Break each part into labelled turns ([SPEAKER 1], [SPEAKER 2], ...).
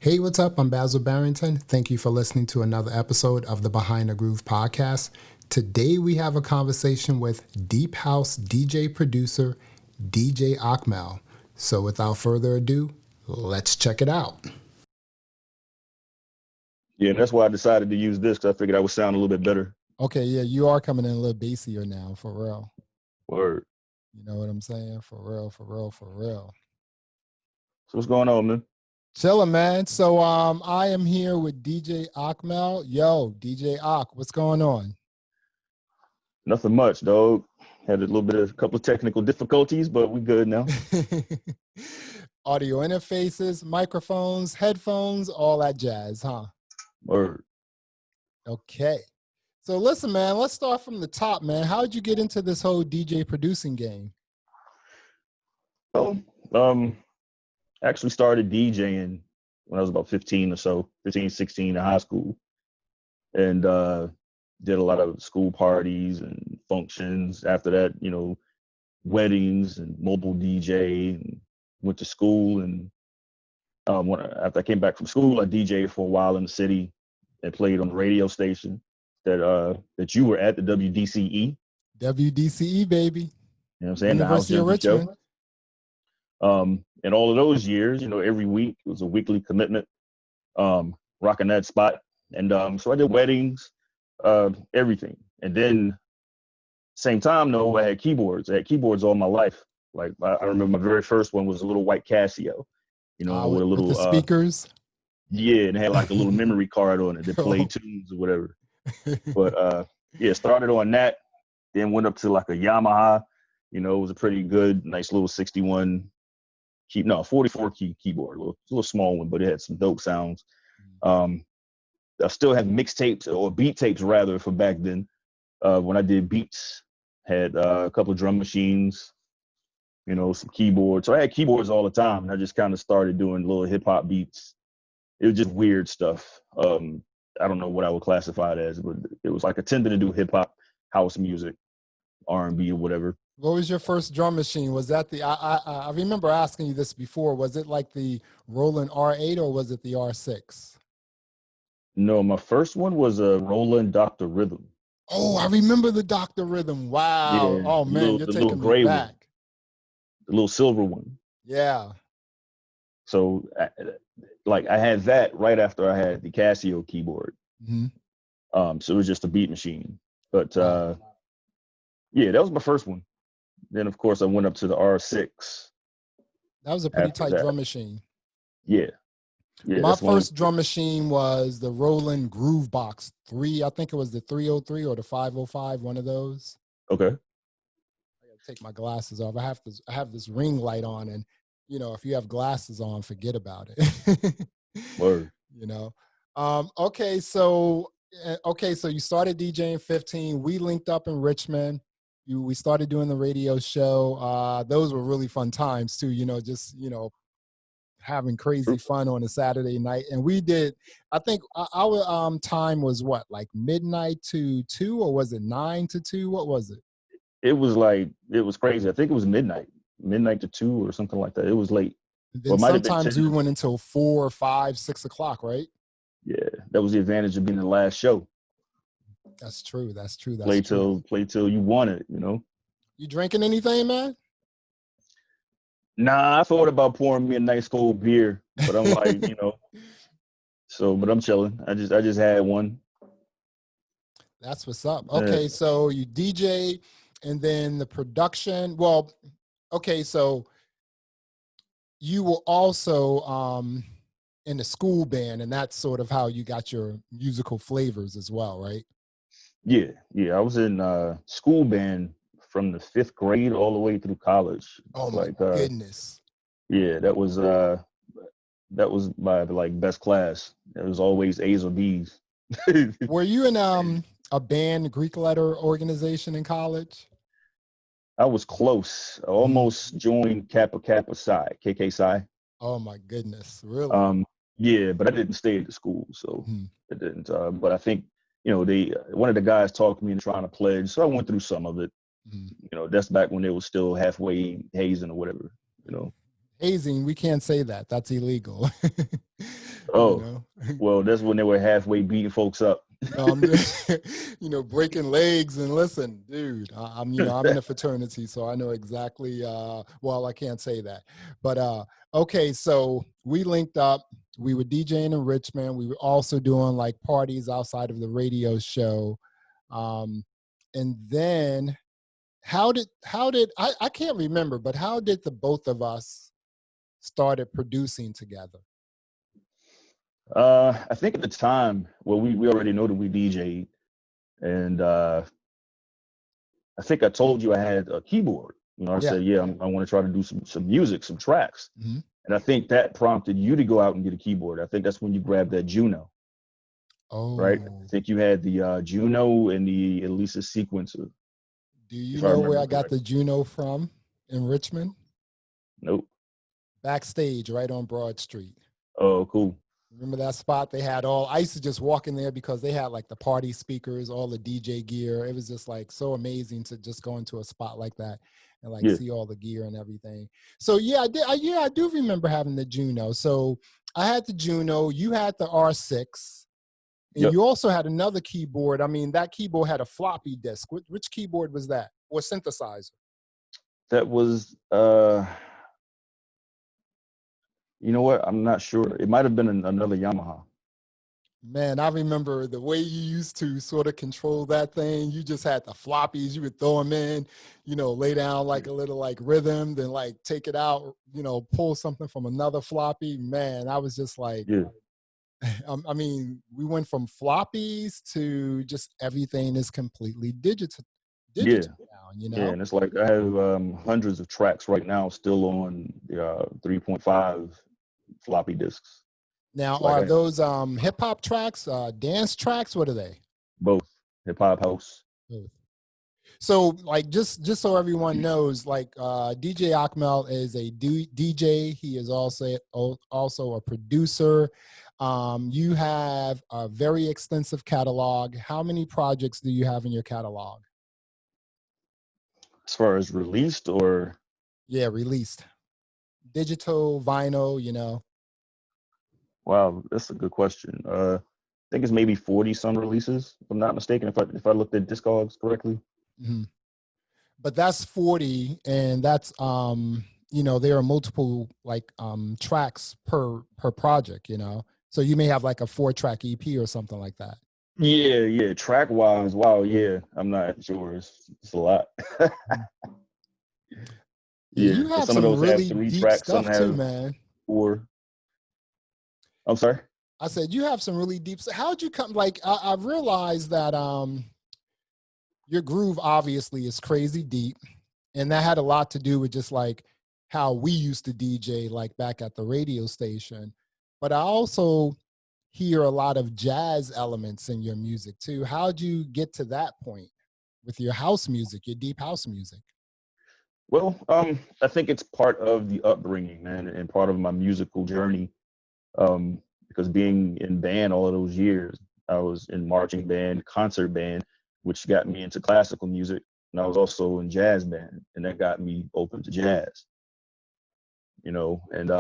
[SPEAKER 1] Hey, what's up? I'm Basil Barrington. Thank you for listening to another episode of the Behind the Groove podcast. Today we have a conversation with Deep House DJ producer DJ Aakmael. So without further ado, let's check it out.
[SPEAKER 2] Yeah, that's why I decided to use this, because I figured I would sound a little bit better.
[SPEAKER 1] Okay, yeah, you are coming in a little bassier now, for real.
[SPEAKER 2] Word.
[SPEAKER 1] You know what I'm saying? For real.
[SPEAKER 2] So what's going on, man?
[SPEAKER 1] Chilling, man. So I am here with DJ Aakmael. Yo, DJ Aak, what's going on?
[SPEAKER 2] Nothing much, dog. Had a couple of technical difficulties, but we good now.
[SPEAKER 1] Audio interfaces, microphones, headphones, all that jazz, huh?
[SPEAKER 2] Word.
[SPEAKER 1] Okay. So listen, man, let's start from the top, man. How did you get into this whole DJ producing game?
[SPEAKER 2] Well, actually started DJing when I was about 15 or so, 15, 16 in high school. And did a lot of school parties and functions. After that, weddings and mobile DJ, and went to school. And after I came back from school, I DJed for a while in the city and played on the radio station that you were at, the WDCE.
[SPEAKER 1] WDCE, baby.
[SPEAKER 2] You know what I'm saying?
[SPEAKER 1] University of Richmond.
[SPEAKER 2] And all of those years, every week, it was a weekly commitment, rocking that spot. And so I did weddings, everything. And then same time, though, I had keyboards. I had keyboards all my life. Like I remember my very first one was a little white Casio, with a little
[SPEAKER 1] with the speakers.
[SPEAKER 2] Yeah, and it had like a little memory card on it that played tunes or whatever. But started on that, then went up to like a Yamaha. It was a pretty good, nice little 44 key keyboard, a little small one, but it had some dope sounds. I still have mixtapes or beat tapes rather from back then. When I did beats, had a couple of drum machines, some keyboards. So I had keyboards all the time, and I just kind of started doing little hip hop beats. It was just weird stuff. I don't know what I would classify it as, but it was like attempting to do hip hop, house music, R&B or whatever.
[SPEAKER 1] What was your first drum machine? Was that I remember asking you this before. Was it like the Roland R8 or was it the R6?
[SPEAKER 2] No, my first one was a Roland Dr. Rhythm.
[SPEAKER 1] Oh, I remember the Dr. Rhythm. Wow.
[SPEAKER 2] Yeah,
[SPEAKER 1] oh, man, you're taking me back.
[SPEAKER 2] One, the little silver one.
[SPEAKER 1] Yeah.
[SPEAKER 2] So, I had that right after I had the Casio keyboard.
[SPEAKER 1] Mm-hmm.
[SPEAKER 2] So it was just a beat machine. But, that was my first one. Then, of course, I went up to the R6.
[SPEAKER 1] That was a pretty tight drum machine.
[SPEAKER 2] Yeah.
[SPEAKER 1] My first drum machine was the Roland Groove Box 3. I think it was the 303 or the 505, one of those.
[SPEAKER 2] Okay.
[SPEAKER 1] I gotta take my glasses off. I have this ring light on, and if you have glasses on, forget about it.
[SPEAKER 2] Word.
[SPEAKER 1] Okay, so you started DJing 15. We linked up in Richmond. We started doing the radio show. Those were really fun times too, having crazy fun on a Saturday night. And we did, I think our time was what, like midnight to 2, or was it 9 to 2? What was it?
[SPEAKER 2] It was crazy. I think it was midnight to 2 or something like that. It was late.
[SPEAKER 1] Then sometimes we went until 4, 5, 6 o'clock, right?
[SPEAKER 2] Yeah, that was the advantage of being the last show.
[SPEAKER 1] That's true.
[SPEAKER 2] Play till you want it,
[SPEAKER 1] You drinking anything, man?
[SPEAKER 2] Nah, I thought about pouring me a nice cold beer, but I'm like, but I'm chilling. I just had one.
[SPEAKER 1] That's what's up. Okay, so you DJ, and then the production. Well, okay, so you were also in the school band, and that's sort of how you got your musical flavors as well, right?
[SPEAKER 2] Yeah. I was in school band from the 5th grade all the way through college.
[SPEAKER 1] Oh my goodness.
[SPEAKER 2] Yeah, that was my best class. It was always A's or B's.
[SPEAKER 1] Were you in a band Greek letter organization in college?
[SPEAKER 2] I was close. I almost joined Kappa Psi, KK Psi.
[SPEAKER 1] Oh my goodness, really?
[SPEAKER 2] Yeah, but I didn't stay at the school, so it didn't. But I think one of the guys talked me into trying to pledge, so I went through some of it. That's back when they was still halfway hazing or whatever.
[SPEAKER 1] Hazing, we can't say that. That's illegal. you
[SPEAKER 2] Oh,
[SPEAKER 1] know.
[SPEAKER 2] well, that's when they were halfway beating folks up.
[SPEAKER 1] No, I'm just, breaking legs. And listen, dude, I'm in a fraternity, so I know exactly. Well, I can't say that, but okay. So we linked up. We were DJing in Richmond. We were also doing like parties outside of the radio show, and then how did I can't remember, but how did the both of us started producing together?
[SPEAKER 2] I think at the time, well, we already know that we DJ'd, and I think I told you I had a keyboard. I
[SPEAKER 1] Yeah.
[SPEAKER 2] said, yeah, I want to try to do some music, some tracks.
[SPEAKER 1] Mm-hmm.
[SPEAKER 2] And I think that prompted you to go out and get a keyboard. I think that's when you grabbed that Juno, right?
[SPEAKER 1] Oh,
[SPEAKER 2] I think you had the Juno and the Elisa sequencer,
[SPEAKER 1] do you
[SPEAKER 2] if I
[SPEAKER 1] know where
[SPEAKER 2] remember
[SPEAKER 1] I got the
[SPEAKER 2] correctly.
[SPEAKER 1] Juno from in Richmond?
[SPEAKER 2] Nope.
[SPEAKER 1] Backstage right on Broad Street.
[SPEAKER 2] Oh, cool.
[SPEAKER 1] Remember that spot? They had I used to just walk in there because they had like the party speakers, all the DJ gear. It was just like so amazing to just go into a spot like that and like
[SPEAKER 2] Yeah.
[SPEAKER 1] see all the gear and everything. So yeah, I do remember having the Juno. So I had the Juno, you had the R6, and
[SPEAKER 2] Yep.
[SPEAKER 1] you also had another keyboard. I mean, that keyboard had a floppy disk. Which keyboard was that? Or synthesizer?
[SPEAKER 2] That was you know what? I'm not sure. It might have been another Yamaha.
[SPEAKER 1] Man, I remember the way you used to sort of control that thing. You just had the floppies. You would throw them in, lay down like a little like rhythm, then like take it out, pull something from another floppy. Man, I was just like,
[SPEAKER 2] Yeah.
[SPEAKER 1] I mean, we went from floppies to just everything is completely digital
[SPEAKER 2] Yeah.
[SPEAKER 1] now,
[SPEAKER 2] Yeah, and it's like I have hundreds of tracks right now still on the 3.5 floppy disks.
[SPEAKER 1] Now,
[SPEAKER 2] Like
[SPEAKER 1] are
[SPEAKER 2] I have
[SPEAKER 1] those hip hop tracks, dance tracks? What are they?
[SPEAKER 2] both hip hop house.
[SPEAKER 1] Both. So like just so everyone knows, like DJ Aakmael is a DJ. He is also a producer. You have a very extensive catalog. How many projects do you have in your catalog?
[SPEAKER 2] As far as released or
[SPEAKER 1] Yeah, released. Digital, vinyl.
[SPEAKER 2] wow, that's a good question. I think it's maybe 40 some releases, if I'm not mistaken, if I looked at Discogs correctly.
[SPEAKER 1] Mm-hmm. But that's 40, and that's there are multiple like tracks per project, so you may have like a 4-track EP or something like that.
[SPEAKER 2] Yeah, track wise, wow, yeah, I'm not sure. It's a lot.
[SPEAKER 1] Yeah,
[SPEAKER 2] Yeah,
[SPEAKER 1] you
[SPEAKER 2] because
[SPEAKER 1] have
[SPEAKER 2] some of
[SPEAKER 1] some
[SPEAKER 2] those have
[SPEAKER 1] really
[SPEAKER 2] 3
[SPEAKER 1] deep
[SPEAKER 2] tracks, some
[SPEAKER 1] stuff too,
[SPEAKER 2] have
[SPEAKER 1] man.
[SPEAKER 2] 4. I'm sorry.
[SPEAKER 1] I said you have some really deep. How'd you come? Like I've realized that your groove obviously is crazy deep, and that had a lot to do with just like how we used to DJ, like back at the radio station. But I also hear a lot of jazz elements in your music too. How'd you get to that point with your house music, your deep house music?
[SPEAKER 2] Well, I think it's part of the upbringing, man, and part of my musical journey. Because being in band all of those years, I was in marching band, concert band, which got me into classical music, and I was also in jazz band, and that got me open to jazz. And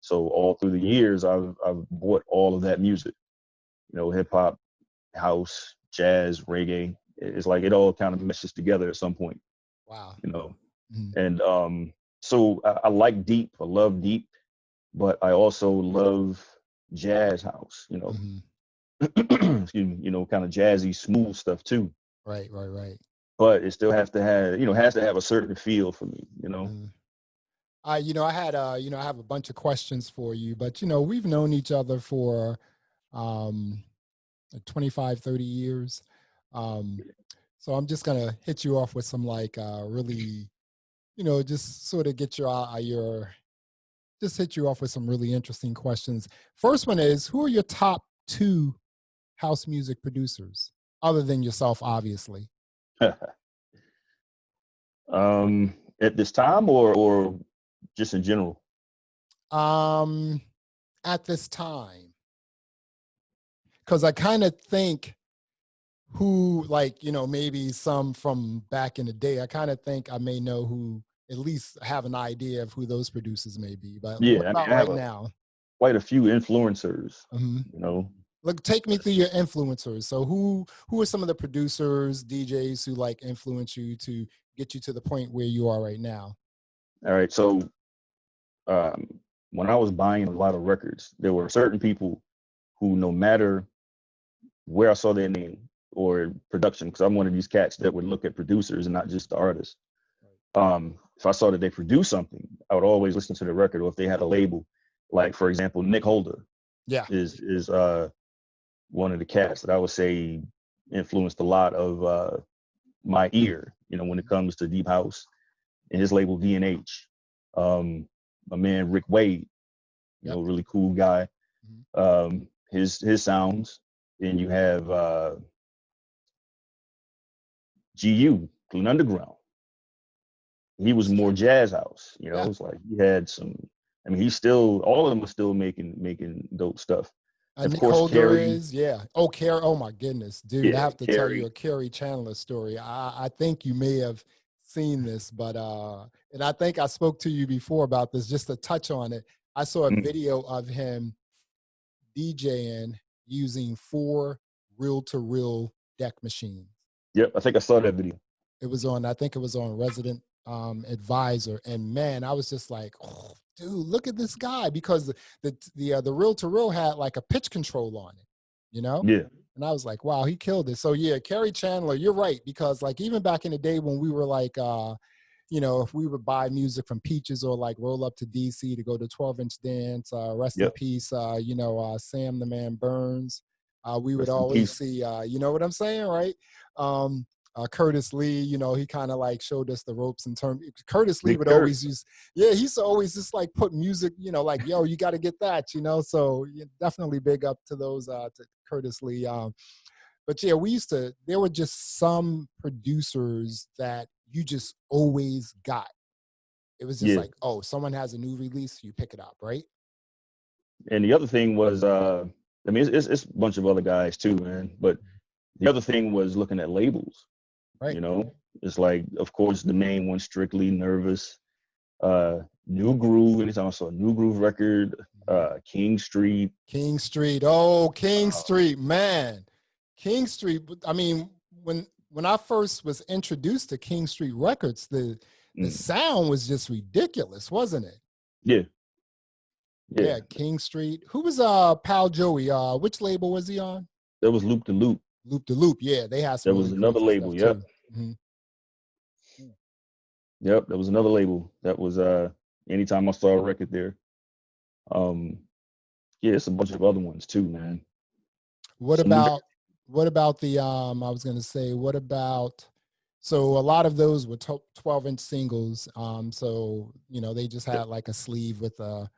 [SPEAKER 2] so all through the years, I've bought all of that music, hip hop, house, jazz, reggae. It's like it all kind of meshes together at some point,
[SPEAKER 1] Wow.
[SPEAKER 2] Mm-hmm. And so I like deep, I love deep, but I also love jazz house,
[SPEAKER 1] Mm-hmm.
[SPEAKER 2] excuse me, kind of jazzy, smooth stuff too.
[SPEAKER 1] Right.
[SPEAKER 2] But it still has to have a certain feel for me,
[SPEAKER 1] Mm-hmm. I had I have a bunch of questions for you, but we've known each other for like 25, 30 years. So I'm just gonna hit you off with some like really, just sort of get just hit you off with some really interesting questions. First one is, who are your top 2 house music producers, other than yourself, obviously?
[SPEAKER 2] At this time or just in general?
[SPEAKER 1] At this time, because I kind of think who, like, maybe some from back in the day, I kind of think I may know who, at least have an idea of who those producers may be. But what
[SPEAKER 2] Yeah, I mean,
[SPEAKER 1] about right now?
[SPEAKER 2] quite a few influencers,
[SPEAKER 1] Mm-hmm.
[SPEAKER 2] you know.
[SPEAKER 1] Look, take me through your influencers. So who are some of the producers, DJs who like influence you to get you to the point where you are right now?
[SPEAKER 2] All right. So when I was buying a lot of records, there were certain people who, no matter where I saw their name or production, because I'm one of these cats that would look at producers and not just the artist. If I saw that they produced something, I would always listen to the record, or if they had a label. Like, for example, Nick Holder is one of the cats that I would say influenced a lot of my ear, you know, when it comes to deep house, and his label D&H. My man Rick Wade, you know, really cool guy. His sounds. And you have GU, Clean Underground. He was more jazz house, you know. It's like he had some. I mean, he's still, all of them are still making dope stuff. And of
[SPEAKER 1] Nick
[SPEAKER 2] course,
[SPEAKER 1] Holder
[SPEAKER 2] Carrie.
[SPEAKER 1] Oh, Carrie. Oh my goodness, dude!
[SPEAKER 2] Yeah,
[SPEAKER 1] I have to tell
[SPEAKER 2] Carrie.
[SPEAKER 1] you a Carrie Chandler story. I think you may have seen this, but and I think I spoke to you before about this. Just to touch on it, I saw a video of him DJing using 4 reel-to-reel deck machines.
[SPEAKER 2] Yep, I think I saw that video.
[SPEAKER 1] It was on, I think it was on Resident Advisor, and man, I was just like, oh, dude, look at this guy, because the reel-to-reel had like a pitch control on it, you know?
[SPEAKER 2] Yeah.
[SPEAKER 1] And I was like, wow, he killed it. So yeah, Carrie Chandler, you're right, because like even back in the day when we were like, you know, if we would buy music from Peaches or like roll up to DC to go to 12-inch dance, rest in peace, you know, Sam the Man Burns, we would always see, you know what I'm saying, right? Curtis Lee, you know, he kind of like showed us the ropes in terms. Curtis Lee would always use, he used to always just like put music, you know, like, yo, you got to get that, you know. So definitely big up to those, to Curtis Lee. But yeah, there were just some producers that you just always got. It was just like, oh, someone has a new release, you pick it up, right?
[SPEAKER 2] And the other thing was, I mean, it's a bunch of other guys too, man. But the other thing was looking at labels. Right. You know, it's like, of course, the main one, Strictly, Nervous, New Groove. Anytime I saw a New Groove record, King Street.
[SPEAKER 1] Oh, King Street, man. King Street. I mean, when I first was introduced to King Street Records, the sound was just ridiculous, wasn't it? Yeah, King Street. Who was Pal Joey? Which label was he on?
[SPEAKER 2] That was Loop de Loop.
[SPEAKER 1] Loop de Loop. Yeah, they had some.
[SPEAKER 2] That was another label. Yep. Yep, that was another label. That was anytime I saw a record there. Yeah, it's a bunch of other ones too, man.
[SPEAKER 1] What about the I was gonna say, what about, so a lot of those were 12-inch singles. So you know, they just had like a sleeve with the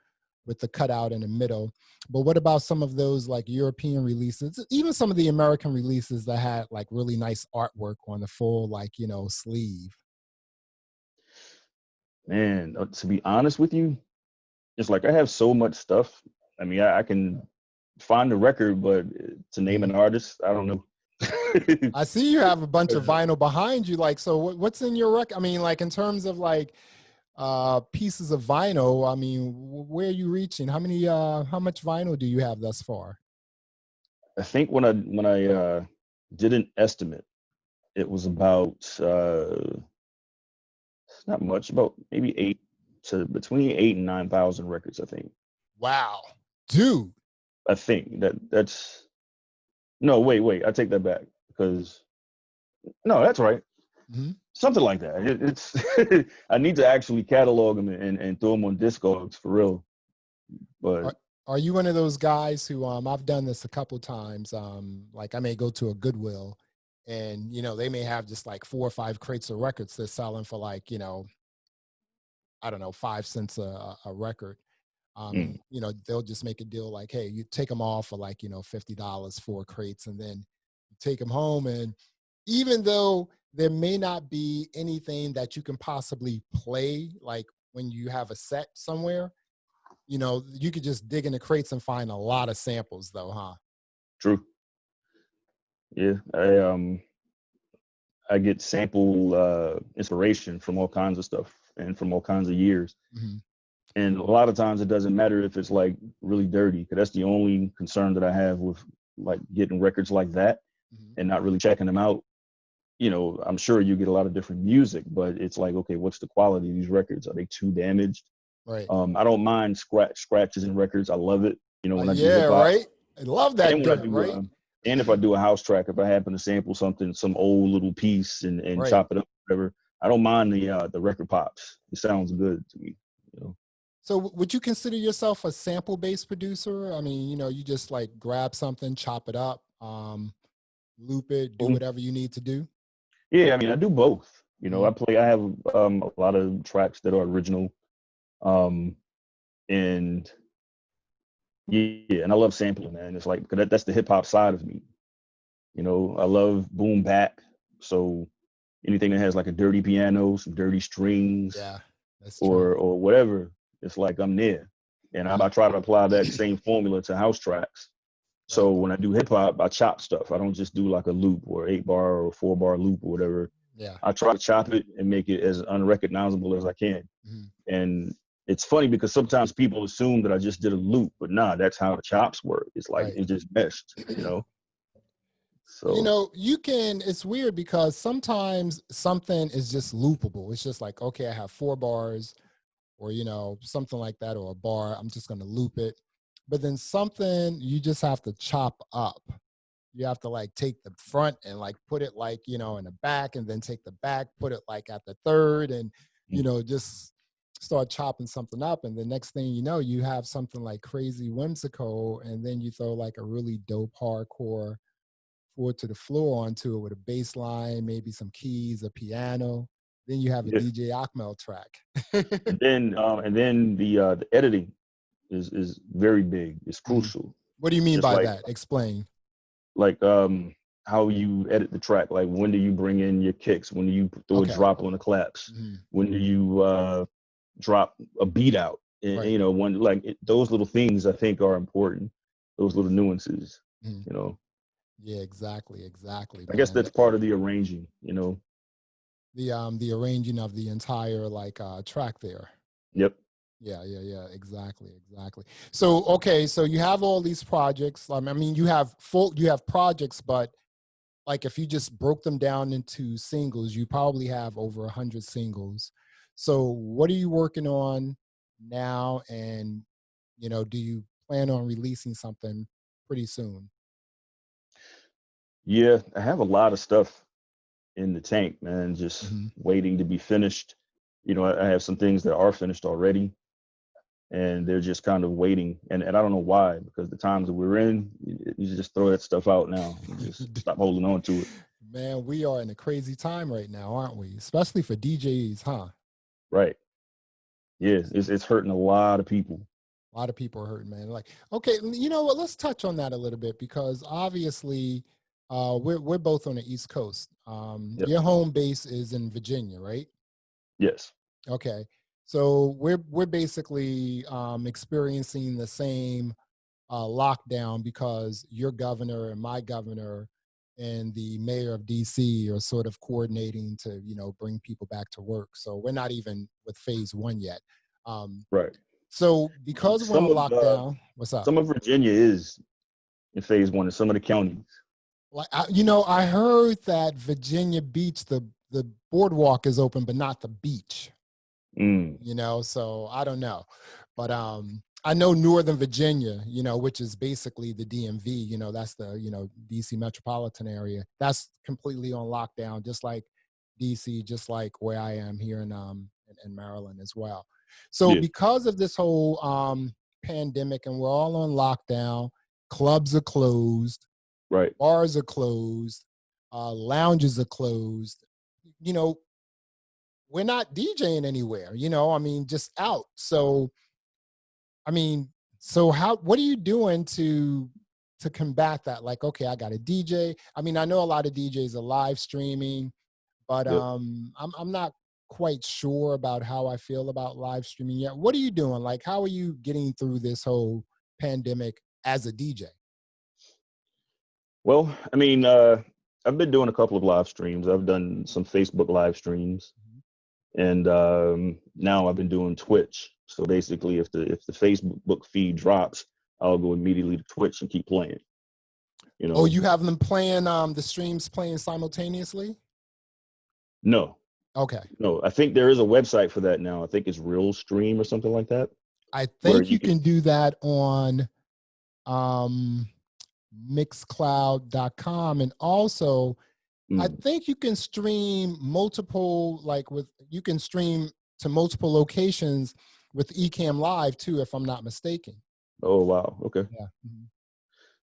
[SPEAKER 1] cutout in the middle. But what about some of those like European releases, even some of the American releases that had like really nice artwork on the full, like, you know, sleeve?
[SPEAKER 2] Man, to be honest with you, it's like I have so much stuff. I mean, I can find the record, but to name an artist, I don't know.
[SPEAKER 1] I see you have a bunch of vinyl behind you. Like, so what's in your record? I mean, like in terms of like pieces of vinyl, I mean, where are you reaching? How much vinyl do you have thus far?
[SPEAKER 2] I think when I did an estimate, it was about not much, about maybe between 8,000 and 9,000 records, I think.
[SPEAKER 1] Wow, dude.
[SPEAKER 2] I think that's no, wait, I take that back, because no, that's right. Something like that. It's I need to actually catalog them and throw them on Discogs for real. But
[SPEAKER 1] are you one of those guys who I've done this a couple times, like I may go to a Goodwill and, you know, they may have just like 4 or 5 crates of records they're selling for like, you know, I don't know, 5 cents a record. And, you know, they'll just make a deal like, hey, you take them all for like, you know, $50 for crates, and then you take them home. And even though there may not be anything that you can possibly play, like when you have a set somewhere, you know, you could just dig in the crates and find a lot of samples though, huh?
[SPEAKER 2] True. Yeah. I get sample inspiration from all kinds of stuff and from all kinds of years. And a lot of times it doesn't matter if it's like really dirty, because that's the only concern that I have with like getting records like that and not really checking them out. You know, I'm sure you get a lot of different music, but it's like, okay, what's the quality of these records? Are they too damaged?
[SPEAKER 1] Right.
[SPEAKER 2] I don't mind scratches in records. I love it. You know, when I do
[SPEAKER 1] Yeah,
[SPEAKER 2] hip hop,
[SPEAKER 1] right. I love that
[SPEAKER 2] and when I
[SPEAKER 1] dirt,
[SPEAKER 2] do,
[SPEAKER 1] right?
[SPEAKER 2] and if I do a house track, if I happen to sample something, some old little piece, and
[SPEAKER 1] Right.
[SPEAKER 2] chop it up, whatever, I don't mind the record pops. It sounds good to me. You know.
[SPEAKER 1] So would you consider yourself a sample-based producer? I mean, you just like grab something, chop it up, loop it, do
[SPEAKER 2] Mhm.
[SPEAKER 1] whatever you need to do.
[SPEAKER 2] Yeah, I mean, I do both. You know,
[SPEAKER 1] Mhm.
[SPEAKER 2] I have a lot of tracks that are original, um, and yeah, and I love sampling, man. It's like 'cause that's the hip hop side of me. You know, I love boom bap, so anything that has like a dirty piano, some dirty strings,
[SPEAKER 1] Yeah, that's true.
[SPEAKER 2] or whatever, it's like I'm there. And
[SPEAKER 1] Right.
[SPEAKER 2] I try to apply that same formula to house tracks.
[SPEAKER 1] Right.
[SPEAKER 2] So when I do hip hop, I chop stuff. I don't just do like a loop or 8-bar or 4-bar loop or whatever.
[SPEAKER 1] Yeah.
[SPEAKER 2] I try to chop it and make it as unrecognizable as I can.
[SPEAKER 1] Mhm.
[SPEAKER 2] And it's funny because sometimes people assume that I just did a loop, but nah, that's how the chops work. It's like
[SPEAKER 1] Right.
[SPEAKER 2] it just meshed, you know. So
[SPEAKER 1] It's weird because sometimes something is just loopable. It's just like, okay, I have 4 bars or, something like that, or a bar. I'm just going to loop it. But then something you just have to chop up. You have to like take the front and like put it like, in the back, and then take the back, put it like at the third, and, just start chopping something up. And the next thing you know, you have something like crazy whimsical. And then you throw like a really dope hardcore forward to the floor onto it with a bass line, maybe some keys, a piano. Then you have a
[SPEAKER 2] yeah.
[SPEAKER 1] DJ Aakmael track.
[SPEAKER 2] And then the editing is very big. It's
[SPEAKER 1] Mhm.
[SPEAKER 2] crucial.
[SPEAKER 1] What do you mean
[SPEAKER 2] Just
[SPEAKER 1] by that? Explain.
[SPEAKER 2] like how you edit the track. Like when do you bring in your kicks? When do you throw a
[SPEAKER 1] Okay.
[SPEAKER 2] drop on the claps?
[SPEAKER 1] Mhm.
[SPEAKER 2] When do you drop a beat out? And,
[SPEAKER 1] Right.
[SPEAKER 2] you know, when those little things I think are important. Those little nuances.
[SPEAKER 1] Mhm.
[SPEAKER 2] You know,
[SPEAKER 1] Yeah, exactly,
[SPEAKER 2] I guess
[SPEAKER 1] man.
[SPEAKER 2] that's part of the arranging. You know.
[SPEAKER 1] The arranging of the entire like track there.
[SPEAKER 2] Yep.
[SPEAKER 1] Yeah, exactly. So okay, so you have all these projects. I mean, you have projects, but like if you just broke them down into singles, you probably have over 100 singles. So what are you working on now? And do you plan on releasing something pretty soon?
[SPEAKER 2] Yeah, I have a lot of stuff in the tank, man, just
[SPEAKER 1] Hmm.
[SPEAKER 2] waiting to be finished. You know, I have some things that are finished already, and they're just kind of waiting. And I don't know why, because the times that we're in, you just throw that stuff out now and just stop holding on to it.
[SPEAKER 1] Man, we are in a crazy time right now, aren't we? Especially for DJs, huh?
[SPEAKER 2] Right. Yeah, it's hurting a lot of people.
[SPEAKER 1] A lot of people are hurting, man. Like, okay, you know what? Let's touch on that a little bit because obviously, we're both on the East Coast.
[SPEAKER 2] Yep.
[SPEAKER 1] Your home base is in Virginia, right?
[SPEAKER 2] Yes.
[SPEAKER 1] Okay, so we're basically experiencing the same lockdown because your governor and my governor and the mayor of DC are sort of coordinating to bring people back to work. So we're not even with phase 1 yet. Um,
[SPEAKER 2] Right.
[SPEAKER 1] so because we're
[SPEAKER 2] Some
[SPEAKER 1] on
[SPEAKER 2] of
[SPEAKER 1] lockdown, what's up?
[SPEAKER 2] some of Virginia is in phase 1 in some of the counties.
[SPEAKER 1] Like I heard that Virginia Beach, the boardwalk is open, but not the beach.
[SPEAKER 2] Mm,
[SPEAKER 1] So I don't know. But I know Northern Virginia, which is basically the DMV, that's the, DC metropolitan area. That's completely on lockdown, just like DC, just like where I am here in Maryland as well. So
[SPEAKER 2] yeah.
[SPEAKER 1] because of this whole pandemic and we're all on lockdown, clubs are closed,
[SPEAKER 2] Right.
[SPEAKER 1] bars are closed, lounges are closed, you know, we're not DJing anywhere, I mean, just out. So, I mean, so what are you doing to combat that? Like, okay, I got a DJ. I mean, I know a lot of DJs are live streaming, but
[SPEAKER 2] Yep.
[SPEAKER 1] I'm not quite sure about how I feel about live streaming yet. What are you doing? Like, how are you getting through this whole pandemic as a DJ?
[SPEAKER 2] Well, I mean, I've been doing a couple of live streams. I've done some Facebook live streams. And now I've been doing Twitch. So basically, if the Facebook feed drops, I'll go immediately to Twitch and keep playing. You know.
[SPEAKER 1] Oh, you have them playing the streams playing simultaneously?
[SPEAKER 2] No.
[SPEAKER 1] Okay.
[SPEAKER 2] No, I think there is a website for that now. I think it's Real Stream or something like that.
[SPEAKER 1] I think you can do that on mixcloud.com, and also I think you can stream multiple, you can stream to multiple locations with Ecamm Live too, if I'm not mistaken.
[SPEAKER 2] Oh wow, okay.
[SPEAKER 1] Yeah.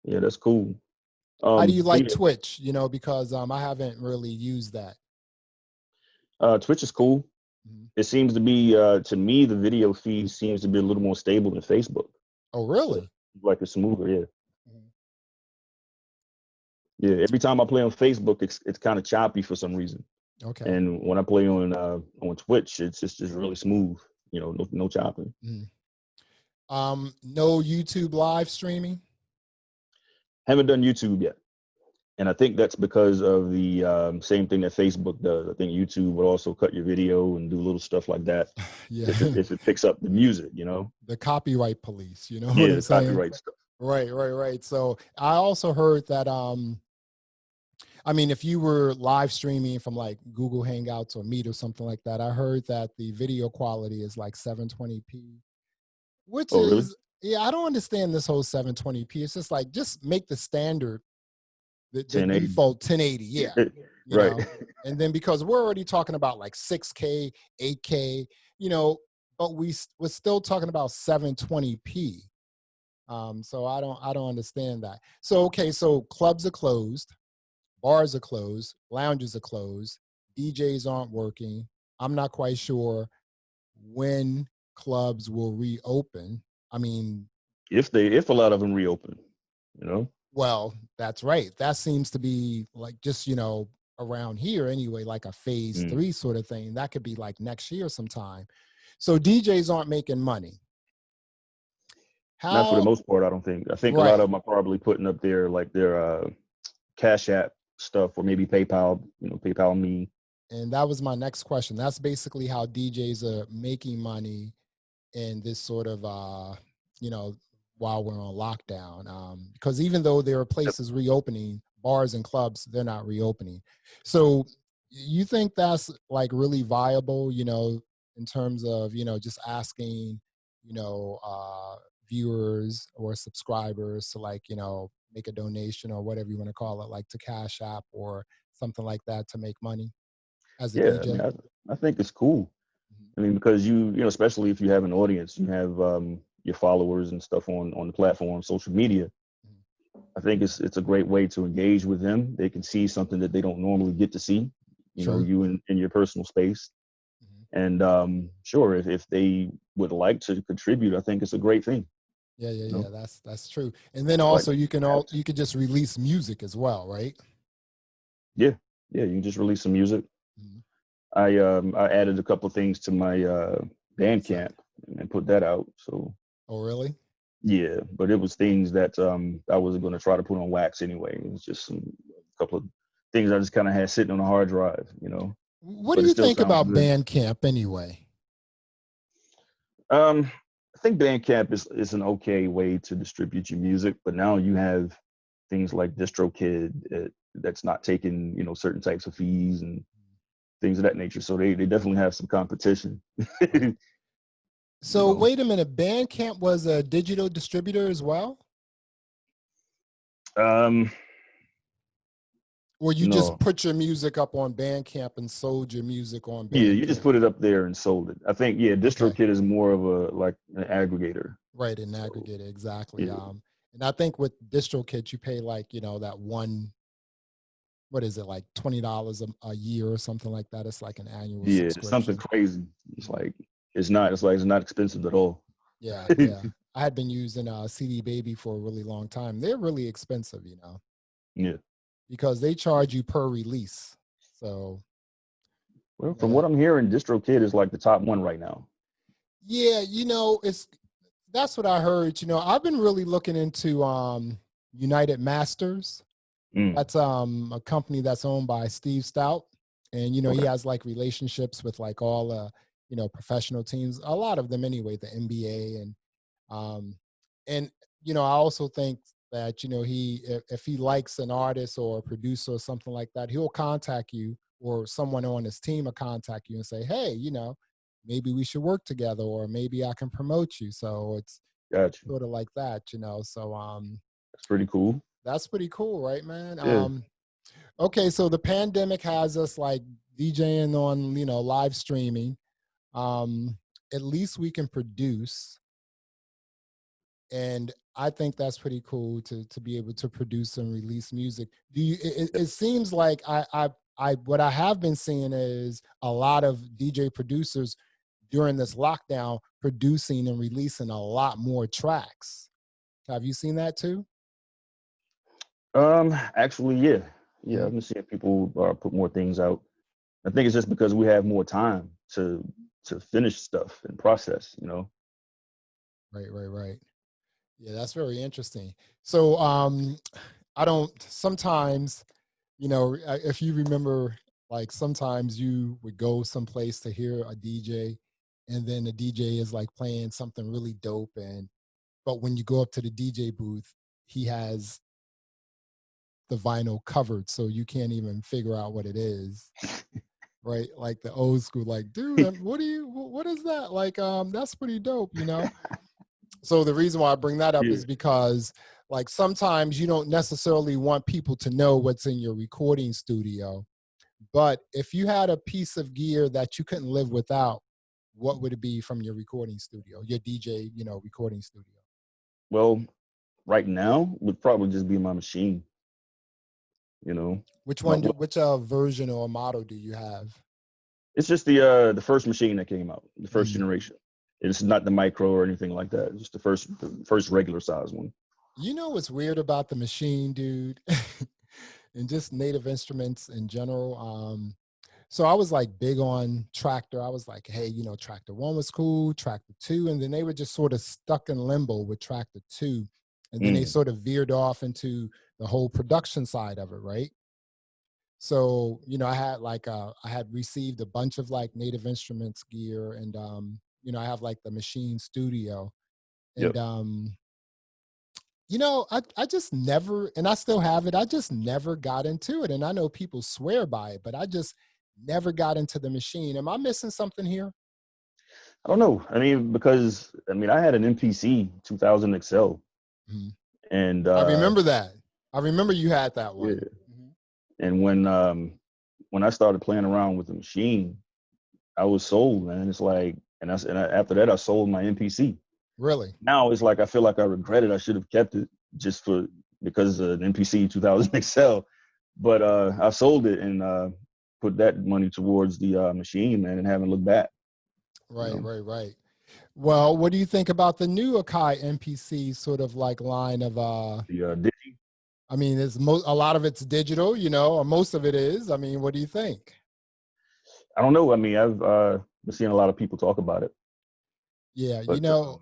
[SPEAKER 2] Yeah, that's cool.
[SPEAKER 1] How do you like Twitch? You know, because I haven't really used that.
[SPEAKER 2] Twitch is cool. It seems to be, to me, the video feed seems to be a little more stable than Facebook.
[SPEAKER 1] Oh, really?
[SPEAKER 2] Like it's smoother, yeah. Yeah, every time I play on Facebook, it's kind of choppy for some reason.
[SPEAKER 1] Okay.
[SPEAKER 2] And when I play on Twitch, it's just really smooth. You know, no chopping.
[SPEAKER 1] No YouTube live streaming?
[SPEAKER 2] Haven't done YouTube yet. And I think that's because of the same thing that Facebook does. I think YouTube would also cut your video and do little stuff like that.
[SPEAKER 1] Yeah.
[SPEAKER 2] If it picks up the music, you know.
[SPEAKER 1] The copyright police, you know
[SPEAKER 2] yeah,
[SPEAKER 1] what I'm
[SPEAKER 2] the
[SPEAKER 1] saying?
[SPEAKER 2] copyright stuff.
[SPEAKER 1] Right. So I also heard that, I mean, if you were live streaming from like Google Hangouts or Meet or something like that, I heard that the video quality is like 720p, which is,
[SPEAKER 2] really?
[SPEAKER 1] Yeah, I don't understand this whole 720p. It's just like, just make the standard, the default 1080, yeah. You
[SPEAKER 2] right.
[SPEAKER 1] know? And then because we're already talking about like 6K, 8K, you know, but we're still talking about 720p. So I don't understand that. So, okay, so clubs are closed, bars are closed, lounges are closed, DJs aren't working. I'm not quite sure when clubs will reopen. I mean,
[SPEAKER 2] if a lot of them reopen, you know.
[SPEAKER 1] Well, that's right. That seems to be like just, you know, around here anyway, like a phase 3 sort of thing. That could be like next year sometime. So DJs aren't making money.
[SPEAKER 2] Not for the most part, I don't think. I think a lot of them are probably putting up their Cash App stuff, or maybe PayPal, you know, PayPal Me.
[SPEAKER 1] And that was my next question. That's basically how DJs are making money in this sort of, you know, while we're on lockdown. Because even though there are places reopening, bars and clubs, they're not reopening. So you think that's like really viable, you know, in terms of, you know, just asking, you know, viewers or subscribers to, like, you know, make a donation or whatever you want to call it, like to Cash App or something like that to make money as a DJ?
[SPEAKER 2] I mean, I think it's cool. I mean, because you know, especially if you have an audience, you have your followers and stuff on the platform, social media. I think it's a great way to engage with them. They can see something that they don't normally get to see, you know, you in your personal space. And sure, if they would like to contribute, I think it's a great thing.
[SPEAKER 1] Yeah, that's true. And then also you can just release music as well, right?
[SPEAKER 2] Yeah, you can just release some music. I added a couple things to my Bandcamp and put that out. So.
[SPEAKER 1] Oh, really?
[SPEAKER 2] Yeah, but it was things that I wasn't going to try to put on wax anyway. It was just a couple of things I just kind of had sitting on a hard drive, you know.
[SPEAKER 1] What do you think about Bandcamp anyway?
[SPEAKER 2] I think Bandcamp is an okay way to distribute your music, but now you have things like DistroKid that's not taking, you know, certain types of fees and things of that nature. So they definitely have some competition.
[SPEAKER 1] So wait a minute, Bandcamp was a digital distributor as well? Or you just put your music up on Bandcamp and sold your music on Bandcamp?
[SPEAKER 2] Yeah, you just put it up there and sold it. I think, DistroKid is more of an aggregator.
[SPEAKER 1] Right, an aggregator, exactly. Yeah. And I think with DistroKid, you pay like, you know, that what is it, like $20 a year or something like that? It's like an annual subscription.
[SPEAKER 2] It's something crazy. It's not expensive at all.
[SPEAKER 1] Yeah. I had been using CD Baby for a really long time. They're really expensive, you know.
[SPEAKER 2] Yeah.
[SPEAKER 1] Because they charge you per release. So.
[SPEAKER 2] Well, from what I'm hearing, DistroKid is like the top one right now.
[SPEAKER 1] Yeah, you know, that's what I heard. You know, I've been really looking into United Masters. That's a company that's owned by Steve Stout. And, you know, he
[SPEAKER 2] Okay.
[SPEAKER 1] has like relationships with like all, you know, professional teams, a lot of them anyway, the NBA. Um, and, you know, I also think that, you know, if he likes an artist or a producer or something like that, he'll contact you, or someone on his team will contact you and say, hey, you know, maybe we should work together, or maybe I can promote you. So it's
[SPEAKER 2] Gotcha.
[SPEAKER 1] sort of like that, you know. So
[SPEAKER 2] That's pretty cool.
[SPEAKER 1] that's pretty cool, right, man?
[SPEAKER 2] Yeah.
[SPEAKER 1] Okay, so the pandemic has us like DJing on, you know, live streaming. Um, at least we can produce, and I think that's pretty cool to be able to produce and release music. Do you? It seems like what I have been seeing is a lot of DJ producers during this lockdown producing and releasing a lot more tracks. Have you seen that too?
[SPEAKER 2] Actually, yeah. Yeah,
[SPEAKER 1] Mhm.
[SPEAKER 2] I've been seeing people put more things out. I think it's just because we have more time to finish stuff and process, you know.
[SPEAKER 1] Right, right, right. Yeah, that's very interesting. So, I don't sometimes, you know, if you remember, like sometimes you would go someplace to hear a DJ, and then the DJ is like playing something really dope, and but when you go up to the DJ booth, he has the vinyl covered, so you can't even figure out what it is. Right, like the old school, like, dude, what is that? Like, that's pretty dope, you know. So the reason why I bring that up
[SPEAKER 2] Yeah.
[SPEAKER 1] is because, like, sometimes you don't necessarily want people to know what's in your recording studio, but if you had a piece of gear that you couldn't live without, what would it be from your recording studio, your DJ, you know, recording studio?
[SPEAKER 2] Well, right now would probably just be my machine, you know. Well,
[SPEAKER 1] Which version or model do you have?
[SPEAKER 2] it's just the first machine that came out, the first
[SPEAKER 1] Mhm.
[SPEAKER 2] generation. It's not the micro or anything like that. It's just the first regular size one.
[SPEAKER 1] You know what's weird about the machine, dude, and just Native Instruments in general? So I was like big on Tractor. I was like, hey, you know, Tractor 1 was cool, Tractor 2, and then they were just sort of stuck in limbo with Tractor 2. And then they
[SPEAKER 2] Mm,
[SPEAKER 1] sort of veered off into the whole production side of it, right? So, you know, I had received a bunch of like Native Instruments gear, and you know, I have like the Machine Studio.
[SPEAKER 2] yep.
[SPEAKER 1] And you know, I just never, and I still have it, I just never got into it. And I know people swear by it, but I just never got into the machine. Am I missing something here?
[SPEAKER 2] I don't know. I mean, because I mean, I had an MPC 2000 XL,
[SPEAKER 1] Mhm.
[SPEAKER 2] and
[SPEAKER 1] I remember that. I remember you had that
[SPEAKER 2] yeah,
[SPEAKER 1] one. Mhm.
[SPEAKER 2] and when I started playing around with the machine, I was sold, man. It's like, after that, I sold my MPC.
[SPEAKER 1] Really?
[SPEAKER 2] Now it's like I feel like I regret it. I should have kept it just because of an MPC 2000 XL, but I sold it and put that money towards the machine, man, and haven't looked back. You
[SPEAKER 1] Right,
[SPEAKER 2] know,
[SPEAKER 1] right, right. Well, what do you think about the new Akai MPC sort of like line of
[SPEAKER 2] the Digi.
[SPEAKER 1] I mean, a lot of it's digital, you know, or most of it is. I mean, what do you think?
[SPEAKER 2] I don't know. I mean, I've been seeing a lot of people talk about it,
[SPEAKER 1] Yeah, you
[SPEAKER 2] but
[SPEAKER 1] know,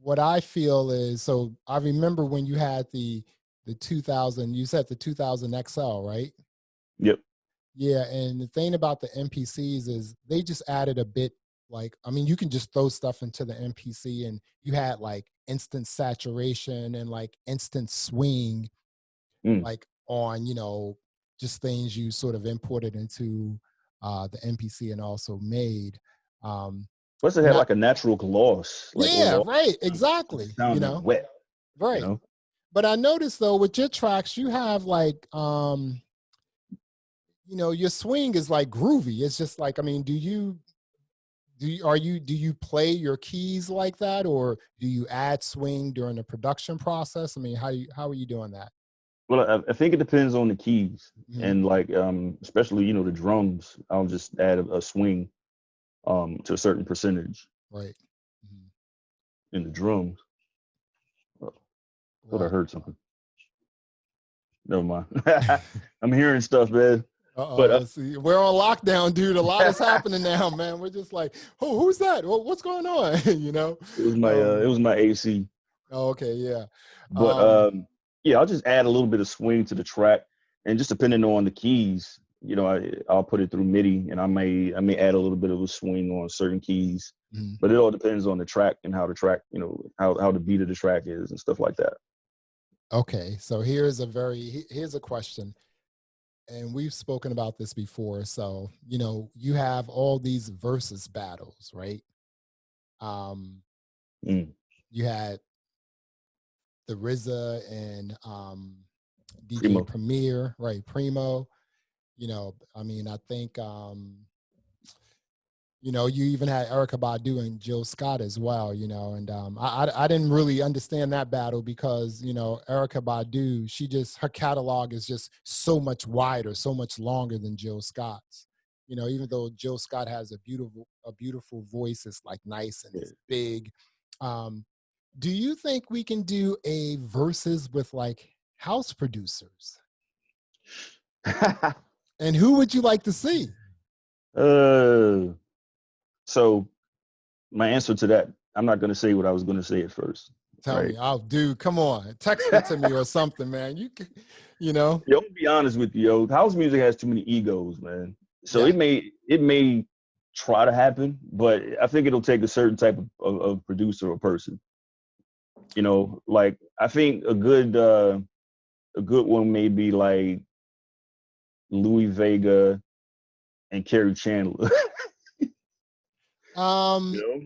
[SPEAKER 1] what I feel is, so I remember when you had the 2000, you said the 2000 XL, right?
[SPEAKER 2] yep.
[SPEAKER 1] Yeah, and the thing about the MPCs is they just added a bit, like, I mean, you can just throw stuff into the MPC and you had like instant saturation and like instant swing,
[SPEAKER 2] Mm.
[SPEAKER 1] like on, you know, just things you sort of imported into the MPC and also made. Um,
[SPEAKER 2] Plus, it
[SPEAKER 1] and
[SPEAKER 2] had
[SPEAKER 1] I,
[SPEAKER 2] like a natural gloss, like
[SPEAKER 1] yeah,
[SPEAKER 2] overall,
[SPEAKER 1] right,
[SPEAKER 2] it
[SPEAKER 1] exactly, you
[SPEAKER 2] sounded
[SPEAKER 1] know,
[SPEAKER 2] wet. You
[SPEAKER 1] right.
[SPEAKER 2] know,
[SPEAKER 1] But I noticed though with your tracks, you have like you know, your swing is like groovy. It's just like, I mean, do you play your keys like that, or do you add swing during the production process? I mean, how are you doing that?
[SPEAKER 2] well, I think it depends on the keys
[SPEAKER 1] Hmm.
[SPEAKER 2] and like especially the drums. I'll just add a swing to a certain percentage
[SPEAKER 1] Right. Hmm.
[SPEAKER 2] in the drums. Oh, thought I
[SPEAKER 1] What?
[SPEAKER 2] heard something. Never mind. I'm hearing stuff, man. But
[SPEAKER 1] Uh-oh. See, we're on lockdown, dude. A lot is happening now, man. We're just like, oh, who's that? What's going on? You know?
[SPEAKER 2] it
[SPEAKER 1] Um,
[SPEAKER 2] was my AC.
[SPEAKER 1] oh, okay, yeah.
[SPEAKER 2] But
[SPEAKER 1] Um,
[SPEAKER 2] yeah, I'll just add a little bit of swing to the track, and just depending on the keys, you know, I'll put it through MIDI, and I may add a little bit of a swing on certain keys, but it all depends on the track and how the track, you know, how the beat of the track is and stuff like that.
[SPEAKER 1] Okay, so here's a question, and we've spoken about this before. So, you know, you have all these versus battles, right? You had the RZA and DJ
[SPEAKER 2] Primo.
[SPEAKER 1] Premier, right? Primo. You know, I mean, I think you know, you even had Erykah Badu and Jill Scott as well, you know, and I didn't really understand that battle because, you know, Erykah Badu, her catalog is just so much wider, so much longer than Jill Scott's. You know, even though Jill Scott has a beautiful voice, it's like nice and it's big. Do you think we can do a versus with like house producers? And who would you like to see?
[SPEAKER 2] So my answer to that, I'm not going to say what I was going to say at first.
[SPEAKER 1] Tell me. Oh, dude, come on. Text it to me or something, man. You know.
[SPEAKER 2] Yo, to be honest with you, yo, house music has too many egos, man. So it may try to happen, but I think it'll take a certain type of producer or person. You know, like I think a good one may be like Louis Vega and Kerry Chandler. You know?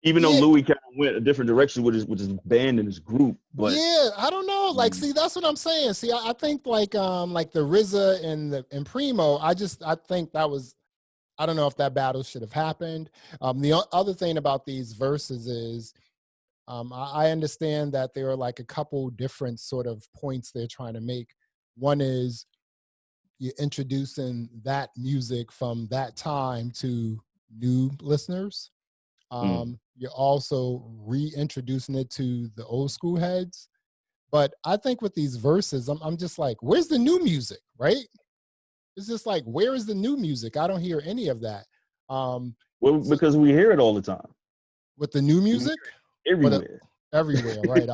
[SPEAKER 2] Even though Louis kind of went a different direction with his band and his group, but
[SPEAKER 1] I don't know. Like, see, that's what I'm saying. See, I think like the RZA and Primo. I think that was. I don't know if that battle should have happened. The other thing about these verses is, I understand that there are like a couple different sort of points they're trying to make. One is you're introducing that music from that time to new listeners. You're also reintroducing it to the old school heads. But I think with these verses, I'm just like, where's the new music, right? It's just like, where is the new music? I don't hear any of that.
[SPEAKER 2] Well, because we hear it all the time.
[SPEAKER 1] With the new music?
[SPEAKER 2] Everywhere.
[SPEAKER 1] Everywhere, right,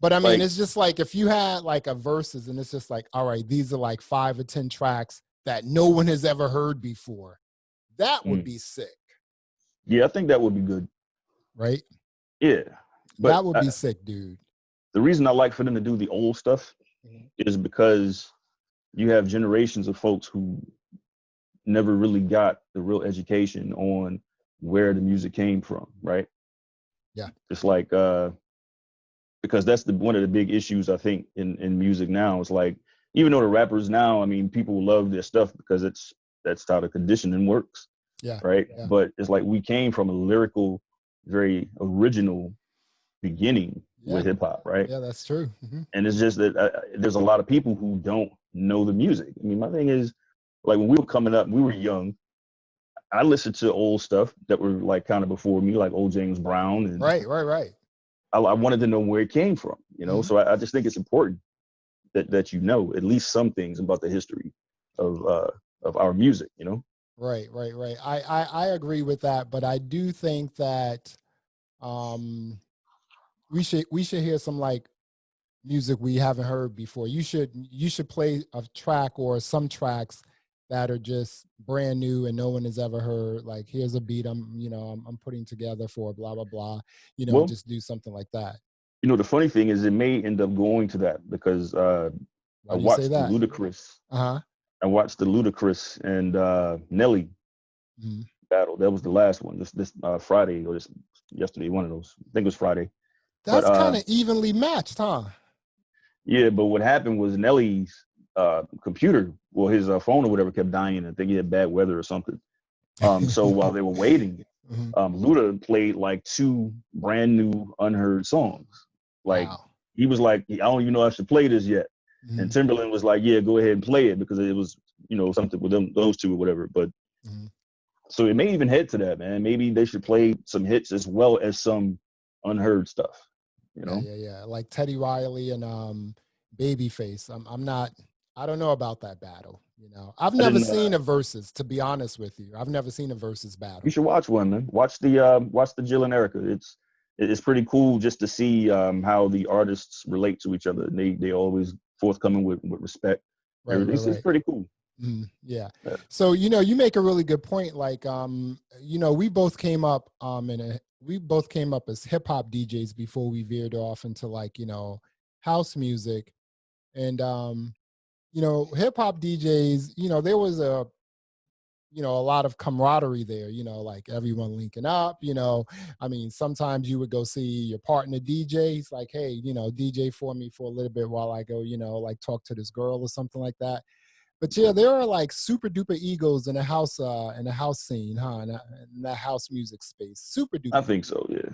[SPEAKER 1] But I mean, it's just like, if you had like a verses and it's just like, all right, these are like 5 or 10 tracks that no one has ever heard before. That would be sick.
[SPEAKER 2] Yeah, I think that would be good.
[SPEAKER 1] Right?
[SPEAKER 2] Yeah. But
[SPEAKER 1] that would be sick, dude.
[SPEAKER 2] The reason I like for them to do the old stuff is because you have generations of folks who never really got the real education on where the music came from, right?
[SPEAKER 1] Yeah.
[SPEAKER 2] It's like because that's one of the big issues I think in music now. It's like, even though the rappers now, I mean, people love their stuff because that's how the conditioning works.
[SPEAKER 1] Yeah.
[SPEAKER 2] Right.
[SPEAKER 1] Yeah.
[SPEAKER 2] But it's like we came from a lyrical, very original beginning with hip hop, right?
[SPEAKER 1] Yeah, that's true.
[SPEAKER 2] And it's just that there's a lot of people who don't know the music. I mean, my thing is, like, when we were coming up, we were young. I listened to old stuff that were like kind of before me, like old James Brown. And
[SPEAKER 1] right.
[SPEAKER 2] I wanted to know where it came from, you know? So I just think it's important that you know at least some things about the history of our music, you know?
[SPEAKER 1] Right. I agree with that, but I do think that we should hear some like music we haven't heard before. You should play a track or some tracks that are just brand new and no one has ever heard. Like, here's a beat I'm putting together for blah blah blah. You know, just do something like that.
[SPEAKER 2] You know, the funny thing is, it may end up going to that because I watched the Ludacris. I watched the Ludacris and Nelly battle. That was the last one. This Friday or yesterday, one of those. I think it was Friday.
[SPEAKER 1] That's kind of evenly matched, huh?
[SPEAKER 2] Yeah, but what happened was Nelly's computer, well, his phone or whatever, kept dying. I think he had bad weather or something. So while they were waiting, Luda played like 2 brand new unheard songs. Like, he was like, I don't even know if I should play this yet. And Timberland was like, yeah, go ahead and play it, because it was, you know, something with those 2 or whatever. But so it may even head to that, man. Maybe they should play some hits as well as some unheard stuff, you know?
[SPEAKER 1] Yeah. Like Teddy Riley and Babyface. I don't know about that battle. You know, I've never seen a versus, to be honest with you. I've never seen a versus battle.
[SPEAKER 2] You should watch one, man. Watch the Jill and Erykah. It's pretty cool just to see how the artists relate to each other. They always forthcoming with respect. Right. It's pretty cool.
[SPEAKER 1] Yeah.
[SPEAKER 2] Yeah.
[SPEAKER 1] So, you make a really good point. Like, we both came up as hip hop DJs before we veered off into like, house music. And, hip hop DJs, there was a lot of camaraderie there, like everyone linking up, I mean, sometimes you would go see your partner DJ. He's like, hey, DJ for me for a little bit while I go, like talk to this girl or something like that. But yeah, there are like super duper egos in the house scene, huh? In that house music space, super duper.
[SPEAKER 2] I think so. Yeah.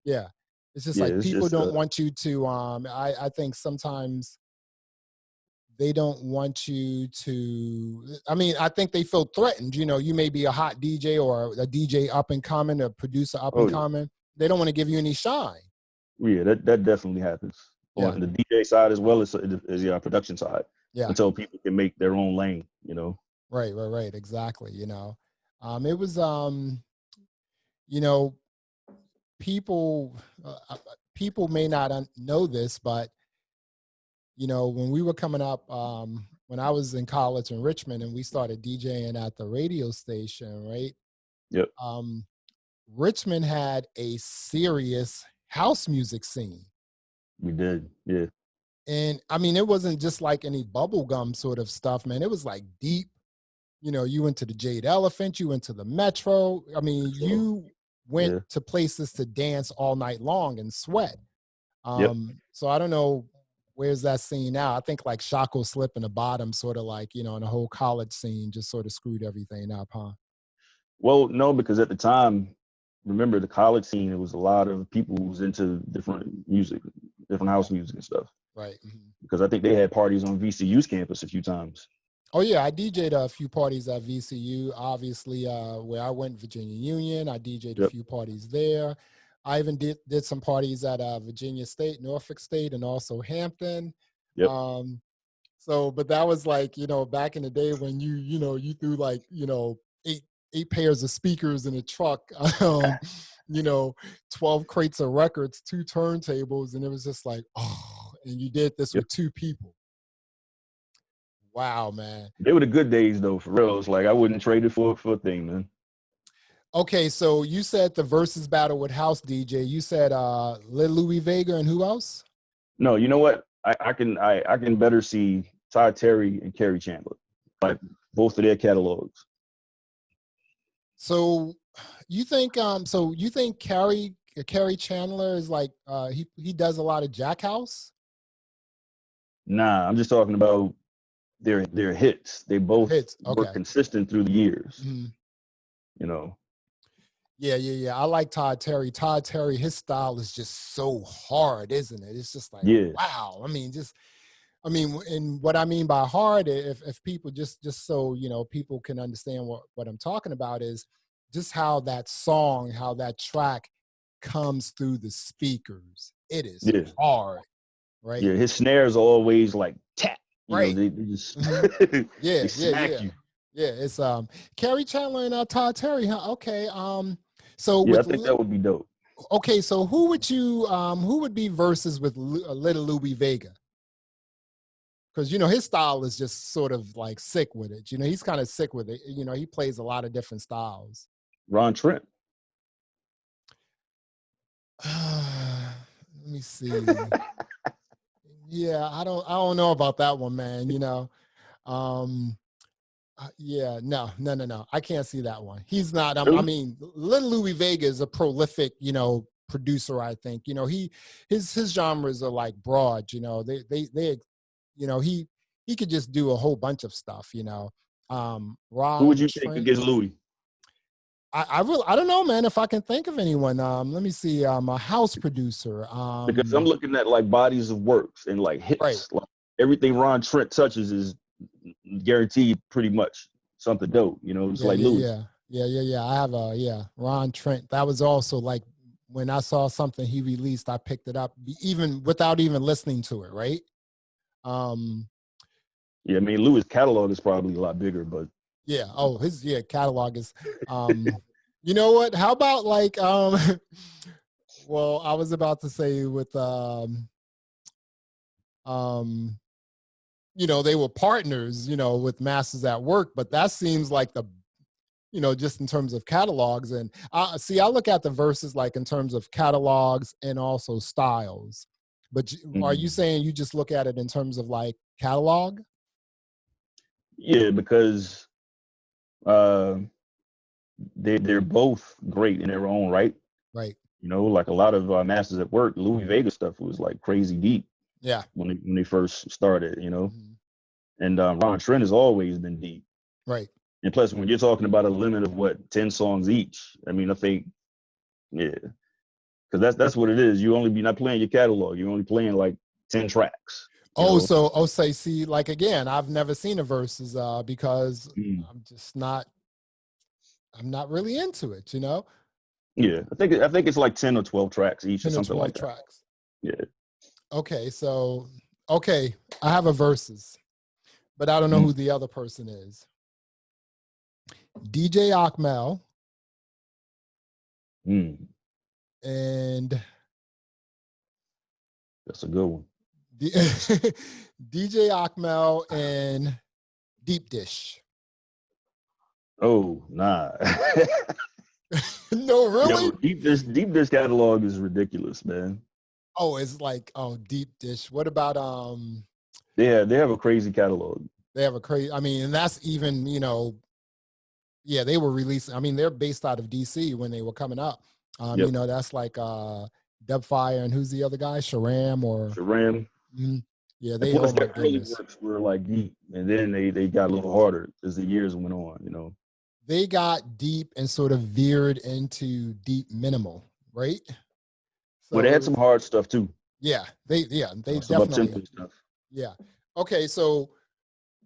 [SPEAKER 1] Yeah, it's just
[SPEAKER 2] Yeah.
[SPEAKER 1] like
[SPEAKER 2] It's
[SPEAKER 1] people
[SPEAKER 2] just
[SPEAKER 1] don't want you to. I think sometimes they don't want you to. I mean, I think they feel threatened. You may be a hot DJ or a DJ up and coming, a producer up and
[SPEAKER 2] oh yeah.
[SPEAKER 1] coming. They don't want to give you any shine.
[SPEAKER 2] Yeah, that definitely happens
[SPEAKER 1] Yeah,
[SPEAKER 2] on the DJ side as well as the production side.
[SPEAKER 1] yeah,
[SPEAKER 2] Until people can make their own lane.
[SPEAKER 1] right, exactly. It was you know people people may not know this, but when we were coming up, when I was in college in Richmond and we started DJing at the radio station, right?
[SPEAKER 2] Yep.
[SPEAKER 1] Richmond had a serious house music scene.
[SPEAKER 2] We did. Yeah.
[SPEAKER 1] And I mean, it wasn't just like any bubblegum sort of stuff, man. It was like deep. You went to the Jade Elephant, you went to the Metro. I mean,
[SPEAKER 2] So,
[SPEAKER 1] you went
[SPEAKER 2] yeah.
[SPEAKER 1] to places to dance all night long and sweat.
[SPEAKER 2] Yep.
[SPEAKER 1] So I don't know, where's that scene now? I think like Shako Slip in the bottom, sort of like, and the whole college scene just sort of screwed everything up, huh?
[SPEAKER 2] Well, no, because at the time, remember the college scene, it was a lot of people who was into different music, different house music and stuff.
[SPEAKER 1] Right.
[SPEAKER 2] Because I think they had parties on VCU's campus a few times.
[SPEAKER 1] Oh yeah, I DJ'd a few parties at VCU. Obviously, where I went, Virginia Union, I DJ'd a
[SPEAKER 2] Yep.
[SPEAKER 1] few parties there. I even did some parties at Virginia State, Norfolk State, and also Hampton.
[SPEAKER 2] Yep.
[SPEAKER 1] But that was like, back in the day when you threw like, eight pairs of speakers in a truck, 12 crates of records, 2 turntables, and it was just like, oh, and you did this
[SPEAKER 2] Yep.
[SPEAKER 1] with 2 people. Wow, man.
[SPEAKER 2] They were the good days though, for real. It's like I wouldn't trade it for a thing, man.
[SPEAKER 1] Okay, so you said the versus battle with House DJ. You said Lil Louis Vega and who else?
[SPEAKER 2] No, you know what? I can better see Ty Terry and Kerry Chandler, like both of their catalogs.
[SPEAKER 1] So you think Kerry Chandler is like he does a lot of Jack House?
[SPEAKER 2] Nah, I'm just talking about their hits. They both
[SPEAKER 1] Hits. Okay.
[SPEAKER 2] were consistent through the years.
[SPEAKER 1] Mm-hmm. Yeah. I like Todd Terry. Todd Terry, his style is just so hard, isn't it? It's just like, wow. I mean, and what I mean by hard, if people just so people can understand what I'm talking about, is just how that song, how that track comes through the speakers. It is hard, right?
[SPEAKER 2] Yeah, his snares are always like tap.
[SPEAKER 1] Right.
[SPEAKER 2] They just
[SPEAKER 1] they
[SPEAKER 2] smack you.
[SPEAKER 1] Yeah, it's Kerry Chandler and Todd Terry, huh? Okay. So
[SPEAKER 2] I think that would be dope.
[SPEAKER 1] Okay, so who would be versus with Little Louis Vega? Because his style is just sort of like sick with it. He's kind of sick with it. He plays a lot of different styles.
[SPEAKER 2] Ron Trent.
[SPEAKER 1] Let me see. Yeah, I don't know about that one, man. Yeah, no. I can't see that one. He's not.
[SPEAKER 2] Really?
[SPEAKER 1] I mean, Little Louis Vega is a prolific, producer. I think. His genres are like broad. They he could just do a whole bunch of stuff. Ron
[SPEAKER 2] Who would you take
[SPEAKER 1] Trent,
[SPEAKER 2] against Louis?
[SPEAKER 1] I don't know, man. If I can think of anyone, let me see. A house producer.
[SPEAKER 2] Because I'm looking at like bodies of works and like hits.
[SPEAKER 1] Right.
[SPEAKER 2] Like everything Ron Trent touches is guaranteed pretty much something dope. It's like Louis.
[SPEAKER 1] Yeah. I have Ron Trent. That was also like when I saw something he released, I picked it up even without even listening to it. Right.
[SPEAKER 2] Yeah, I mean Louis' catalog is probably a lot bigger, but
[SPEAKER 1] yeah. Oh, his catalog is. You know what? How about like well, I was about to say with you know, they were partners, you know, with Masters at Work, but that seems like the, you know, just in terms of catalogs. And I look at the verses like in terms of catalogs and also styles. But are you saying you just look at it in terms of like catalog?
[SPEAKER 2] Yeah, because they're both great in their own right.
[SPEAKER 1] Right.
[SPEAKER 2] You know, like a lot of Masters at Work, Louis Vega stuff was like crazy deep.
[SPEAKER 1] Yeah.
[SPEAKER 2] When they first started, you know, and Ron Trent has always been deep.
[SPEAKER 1] Right.
[SPEAKER 2] And plus, when you're talking about a limit of what 10 songs each, I mean, I think, yeah, because that's what it is. You're not playing your catalog. You're only playing like 10 tracks.
[SPEAKER 1] See, like again, I've never seen a versus because I'm not really into it, you know.
[SPEAKER 2] Yeah, I think it's like 10 or 12 tracks each,
[SPEAKER 1] 10
[SPEAKER 2] or something like
[SPEAKER 1] tracks.
[SPEAKER 2] That. Yeah.
[SPEAKER 1] Okay, so I have a versus, but I don't know who the other person is. DJ Aakmael. And
[SPEAKER 2] that's a good one.
[SPEAKER 1] DJ Aakmael and Deep Dish.
[SPEAKER 2] Oh, nah.
[SPEAKER 1] No, really?
[SPEAKER 2] Yo, Deep Dish catalog is ridiculous, man.
[SPEAKER 1] Oh, it's like Deep Dish. What about
[SPEAKER 2] they have a crazy catalog.
[SPEAKER 1] They have a crazy, I mean, and that's even, you know, yeah, they were releasing, I mean, they're based out of DC when they were coming up. You know, that's like Dubfire and who's the other guy? Sharam or
[SPEAKER 2] Sharam.
[SPEAKER 1] Yeah, they
[SPEAKER 2] plus their early works were like deep, and then they got a little harder as the years went on, you know.
[SPEAKER 1] They got deep and sort of veered into deep minimal, right?
[SPEAKER 2] So, well, they had some hard stuff too.
[SPEAKER 1] Yeah, they definitely
[SPEAKER 2] stuff.
[SPEAKER 1] Yeah. Okay, so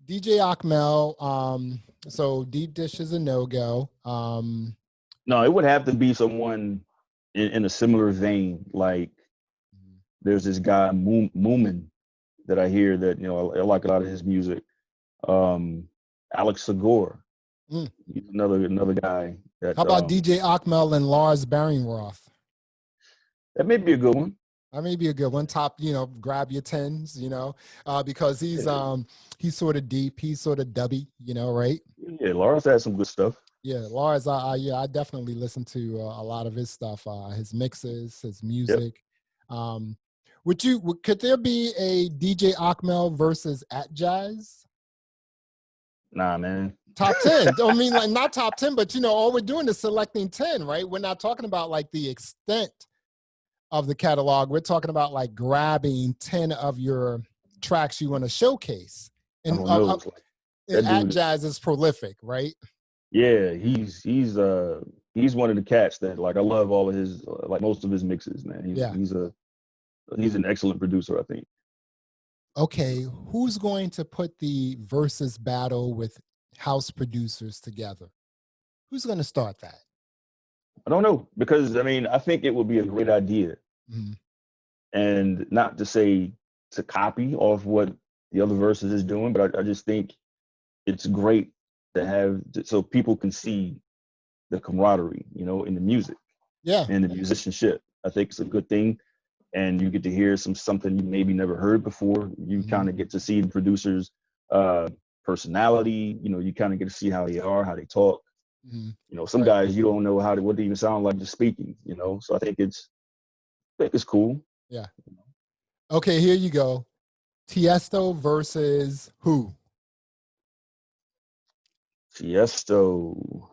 [SPEAKER 1] DJ Aakmael, so Deep Dish is a no-go.
[SPEAKER 2] No, it would have to be someone in a similar vein. Like there's this guy Moomin that I hear that, you know, I like a lot of his music. Alex Segura, he's another guy. How
[SPEAKER 1] about DJ Aakmael and Lars Barringroth?
[SPEAKER 2] That may be a good one.
[SPEAKER 1] That may be a good one. Top, you know, grab your tens, you know, because he's sort of deep, he's sort of dubby, you know, right?
[SPEAKER 2] Yeah, Lars has some good stuff.
[SPEAKER 1] Yeah, Lars, I definitely listen to a lot of his stuff, his mixes, his music. Could there be a DJ Aakmael versus At Jazz?
[SPEAKER 2] Nah, man.
[SPEAKER 1] Top 10. I mean, like not top 10, but you know, all we're doing is selecting 10, right? We're not talking about like the extent of the catalog. We're talking about like grabbing 10 of your tracks you want to showcase. And At Jazz is prolific, right?
[SPEAKER 2] Yeah, he's one of the cats that like I love all of his like most of his mixes, man. He's an excellent producer, I think.
[SPEAKER 1] Okay, who's going to put the versus battle with house producers together? Who's going to start that?
[SPEAKER 2] I don't know, because I mean, I think it would be a great idea, and not to say to copy off what the other verses is doing, but I just think it's great to have so people can see the camaraderie, you know, in the music, and the musicianship. I think it's a good thing, and you get to hear something you maybe never heard before. You kind of get to see the producer's personality. You know, you kind of get to see how they are, how they talk. You know, some guys you don't know what they even sound like just speaking. You know, so I think it's cool.
[SPEAKER 1] Yeah. Okay, here you go. Tiesto versus who?
[SPEAKER 2] Tiesto.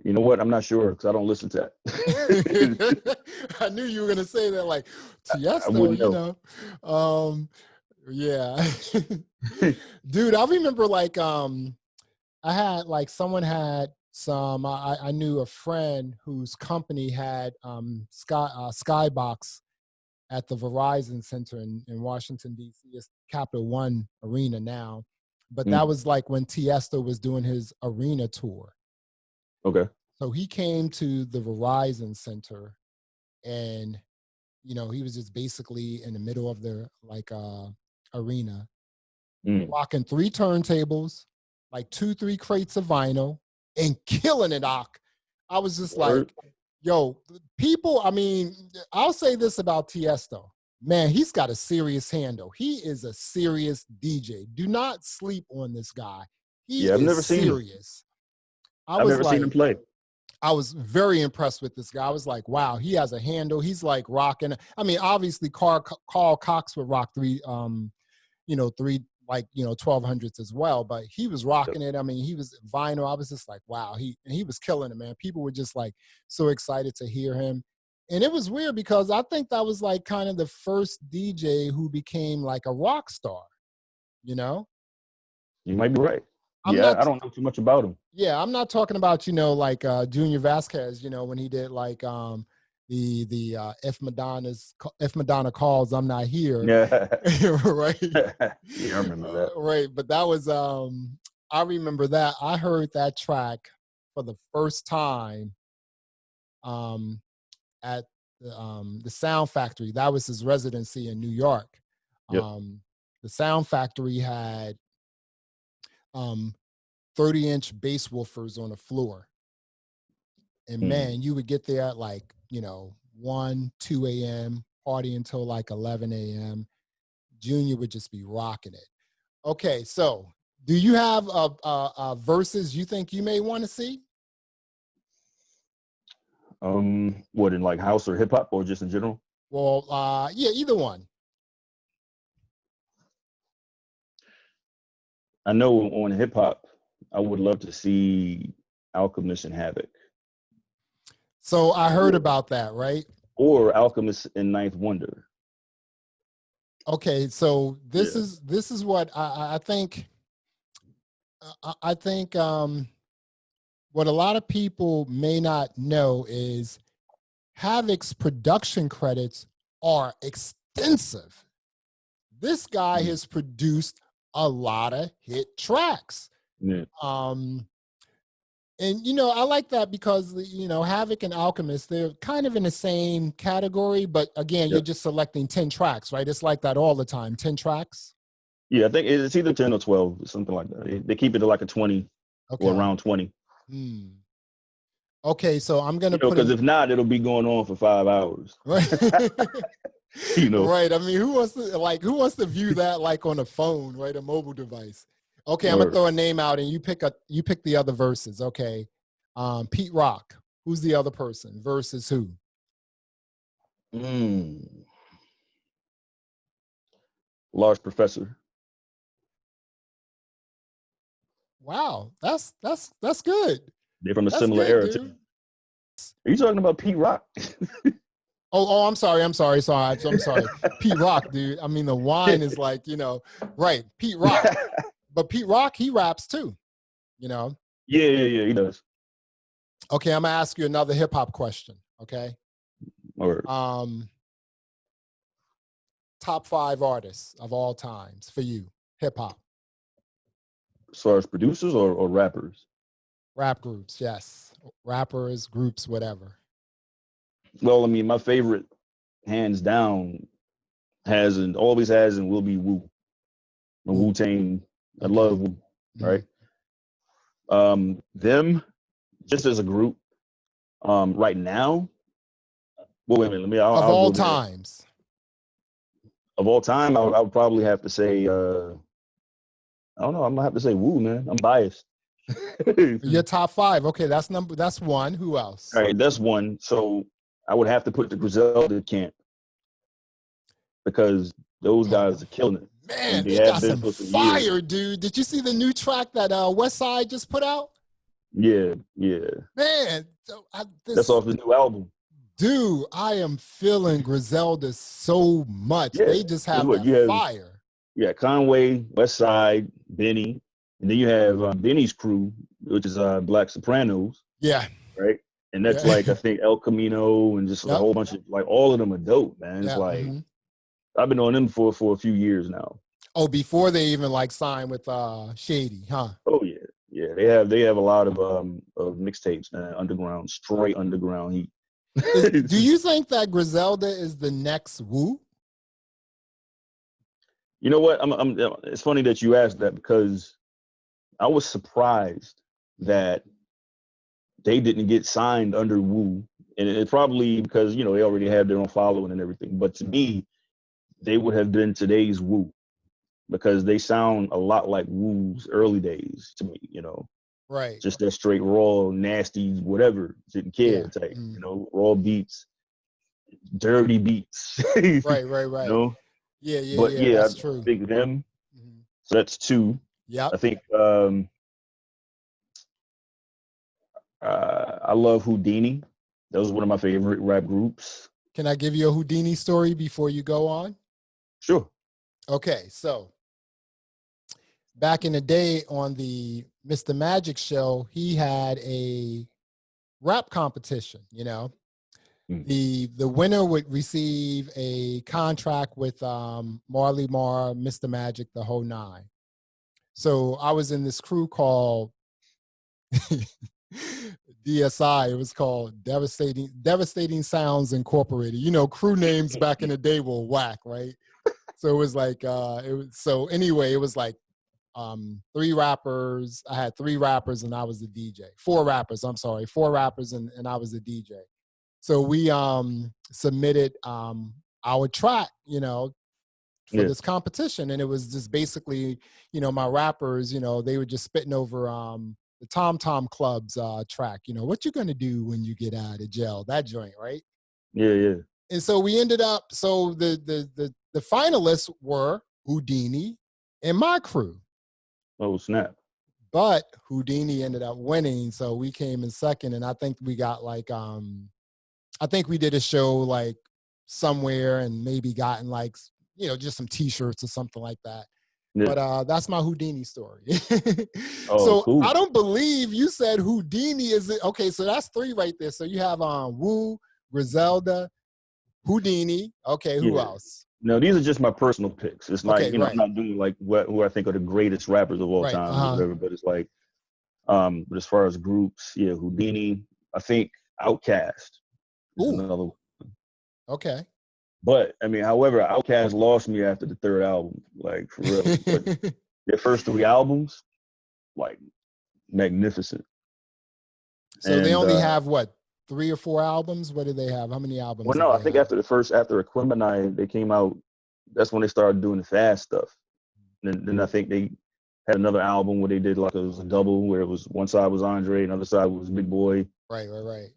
[SPEAKER 2] You know what? I'm not sure because I don't listen to that.
[SPEAKER 1] I knew you were gonna say that, like Tiesto. You know, yeah. Dude, I remember like I had like someone had some. I knew a friend whose company had Skybox at the Verizon Center in Washington D.C. It's Capital One Arena now, but that was like when Tiesto was doing his arena tour.
[SPEAKER 2] Okay.
[SPEAKER 1] So he came to the Verizon Center, and you know he was just basically in the middle of the like arena, rocking 3 turntables, like 2-3 crates of vinyl, and killing it, Ak. I was just like, yo, people, I mean, I'll say this about Tiesto. man, he's got a serious handle. He is a serious DJ. Do not sleep on this guy. He
[SPEAKER 2] Yeah, I've
[SPEAKER 1] is
[SPEAKER 2] never seen him.
[SPEAKER 1] serious.
[SPEAKER 2] I've never seen him play.
[SPEAKER 1] I was very impressed with this guy. I was like, wow, he has a handle. He's like rocking. I mean, obviously Carl Cox would rock three 1200s as well, but he was rocking it. I mean, he was vinyl. I was just like, wow, he was killing it, man. People were just like so excited to hear him. And it was weird because I think that was like kind of the first DJ who became like a rock star, you know?
[SPEAKER 2] You might be right.
[SPEAKER 1] I
[SPEAKER 2] don't know too much about him.
[SPEAKER 1] Yeah, I'm not talking about, like Junior Vasquez, when he did like the if Madonna calls, I'm not here.
[SPEAKER 2] Yeah.
[SPEAKER 1] Right.
[SPEAKER 2] Yeah, I remember that.
[SPEAKER 1] Right. But that was I remember that. I heard that track for the first time at the Sound Factory. That was his residency in New York.
[SPEAKER 2] Yep.
[SPEAKER 1] The Sound Factory had 30-inch bass woofers on the floor. And man, you would get there at like, 1, 2 a.m., party until like 11 a.m. Junior would just be rocking it. Okay, so do you have a verses you think you may want to see?
[SPEAKER 2] What, in like house or hip hop or just in general?
[SPEAKER 1] Well, yeah, either one.
[SPEAKER 2] I know on hip hop, I would love to see Alchemist and Havoc.
[SPEAKER 1] So I heard about that, right?
[SPEAKER 2] Or Alchemist and Ninth Wonder.
[SPEAKER 1] Okay, so this is what I think. I think what a lot of people may not know is Havoc's production credits are extensive. This guy has produced a lot of hit tracks.
[SPEAKER 2] Yeah.
[SPEAKER 1] And, I like that because, Havoc and Alchemist, they're kind of in the same category, but again, you're just selecting 10 tracks, right? It's like that all the time, 10 tracks.
[SPEAKER 2] Yeah, I think it's either 10 or 12, something like that. They keep it to like a 20 or around 20.
[SPEAKER 1] Okay, so I'm going to put
[SPEAKER 2] because if not, it'll be going on for 5 hours.
[SPEAKER 1] Right.
[SPEAKER 2] Right.
[SPEAKER 1] I mean, who wants to view that like on a phone, right? A mobile device. Okay, I'm gonna throw a name out and you pick the other verses. Okay. Pete Rock. Who's the other person? Versus who?
[SPEAKER 2] Large Professor.
[SPEAKER 1] Wow, that's good.
[SPEAKER 2] They're from a similar era too. Are you talking about Pete Rock?
[SPEAKER 1] Oh, I'm sorry. I'm sorry. Pete Rock, dude. I mean, the wine is like, right. Pete Rock. But Pete Rock, he raps too,
[SPEAKER 2] Yeah, he does.
[SPEAKER 1] Okay, I'm gonna ask you another hip hop question. Okay.
[SPEAKER 2] All right.
[SPEAKER 1] Top 5 artists of all times for you, hip hop.
[SPEAKER 2] As far as producers or rappers?
[SPEAKER 1] Rap groups, yes. Rappers, groups, whatever.
[SPEAKER 2] Well, I mean, my favorite, hands down, always has and will be Wu. Wu-Tang. I love Wu, right? Them, just as a group, right now. Well, wait a minute. Of
[SPEAKER 1] all times.
[SPEAKER 2] Of all time, I would probably have to say, I don't know. I'm gonna have to say Wu, man. I'm biased.
[SPEAKER 1] Your top 5. Okay, that's 1. Who else?
[SPEAKER 2] All right, that's 1. So I would have to put the Griselda camp because those guys are killing it.
[SPEAKER 1] Man, they got some fire, dude. Did you see the new track that West Side just put out?
[SPEAKER 2] Yeah.
[SPEAKER 1] Man,
[SPEAKER 2] that's off his new album.
[SPEAKER 1] Dude, I am feeling Griselda so much. Yeah. They just have fire.
[SPEAKER 2] Yeah, Conway, West Side, Benny, and then you have Benny's crew, which is Black Sopranos.
[SPEAKER 1] Yeah.
[SPEAKER 2] Right? And that's like, I think El Camino and just a whole bunch of, like, all of them are dope, man. It's like, I've been on them for a few years now.
[SPEAKER 1] Oh, before they even like signed with Shady, huh?
[SPEAKER 2] Oh yeah. Yeah. They have a lot of mixtapes, man, underground, straight underground heat.
[SPEAKER 1] Do you think that Griselda is the next Wu?
[SPEAKER 2] You know what? It's funny that you asked that because I was surprised that they didn't get signed under Wu. And it's probably because, they already have their own following and everything. But to me, they would have been today's Wu, because they sound a lot like Wu's early days to me, you know.
[SPEAKER 1] Right.
[SPEAKER 2] Just that straight, raw, nasty, whatever, didn't care type, you know, raw beats, dirty beats.
[SPEAKER 1] Right.
[SPEAKER 2] You know? But
[SPEAKER 1] Yeah,
[SPEAKER 2] yeah,
[SPEAKER 1] that's
[SPEAKER 2] I
[SPEAKER 1] true.
[SPEAKER 2] think them. So that's two.
[SPEAKER 1] Yep.
[SPEAKER 2] I think I love Houdini. That was one of my favorite rap groups.
[SPEAKER 1] Can I give you a Houdini story before you go on?
[SPEAKER 2] Sure.
[SPEAKER 1] Okay, so back in the day on the Mr. Magic show, he had a rap competition, you know. The winner would receive a contract with Marley Marl, Mr. Magic, the whole nine. So I was in this crew called DSI. It was called Devastating Sounds Incorporated. You know, crew names back in the day were whack, right? So it was like it was like 3 rappers. I had 3 rappers and I was the DJ. 4 rappers, I'm sorry. 4 rappers and I was the DJ. So we submitted our track, you know, for this competition. And it was just basically, you know, my rappers, you know, they were just spitting over the Tom Tom Club's track, you know, what you gonna do when you get out of jail, that joint, right?
[SPEAKER 2] Yeah.
[SPEAKER 1] And so we ended up, so the finalists were Houdini and my crew.
[SPEAKER 2] Oh, snap.
[SPEAKER 1] But Houdini ended up winning, so we came in second, and I think we got like I think we did a show like somewhere and maybe gotten like, you know, just some t-shirts or something like that. Yeah. But that's my Houdini story. So cool. I don't believe you said Houdini is it. Okay, so that's 3 right there. So you have Wu, Griselda, Houdini. Okay, who else?
[SPEAKER 2] No, these are just my personal picks. It's like, you know, I'm not doing like who I think are the greatest rappers of all time or whatever, but it's like, but as far as groups, Houdini, I think Outkast is another one.
[SPEAKER 1] Okay.
[SPEAKER 2] But I mean, however, Outkast lost me after the 3rd album, like for real. But their first 3 albums, like magnificent.
[SPEAKER 1] So they only have what, 3 or 4 albums? What do they have? How many albums?
[SPEAKER 2] Well, no, I think after Aquemini, they came out. That's when they started doing the fast stuff. And then I think they had another album where they did like it was a double, where it was one side was Andre, another side was Big Boy.
[SPEAKER 1] Right.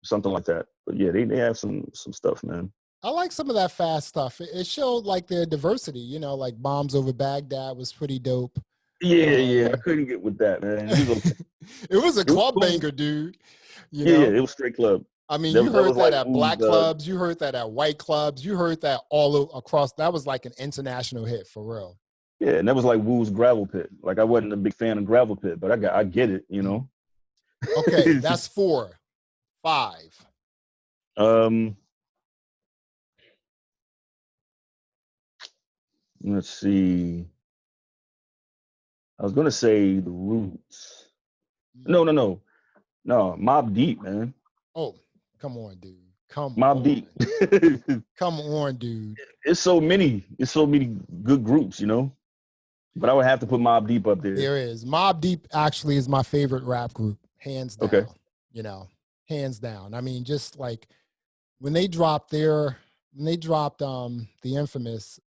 [SPEAKER 2] Something like that. But yeah, they have some stuff, man.
[SPEAKER 1] I like some of that fast stuff. It showed like their diversity, you know, like Bombs Over Baghdad was pretty dope.
[SPEAKER 2] Yeah, I couldn't get with that, man.
[SPEAKER 1] It was a club banger, dude. You know?
[SPEAKER 2] Yeah, it was straight club.
[SPEAKER 1] I mean, you heard that at black clubs, you heard that at white clubs, you heard that all across. That was like an international hit for real.
[SPEAKER 2] Yeah, and that was like Wu's Gravel Pit. Like I wasn't a big fan of Gravel Pit, but I get it, you know.
[SPEAKER 1] Okay, that's 4. 5.
[SPEAKER 2] Let's see. I was gonna say the Roots. No, Mobb Deep, man.
[SPEAKER 1] Oh, come on, dude.
[SPEAKER 2] Mobb Deep.
[SPEAKER 1] Come on, dude.
[SPEAKER 2] It's so many good groups, you know. But I would have to put Mobb Deep up there.
[SPEAKER 1] There is. Mobb Deep actually is my favorite rap group, hands down. Okay. You know, hands down. I mean, just like when they dropped the Infamous,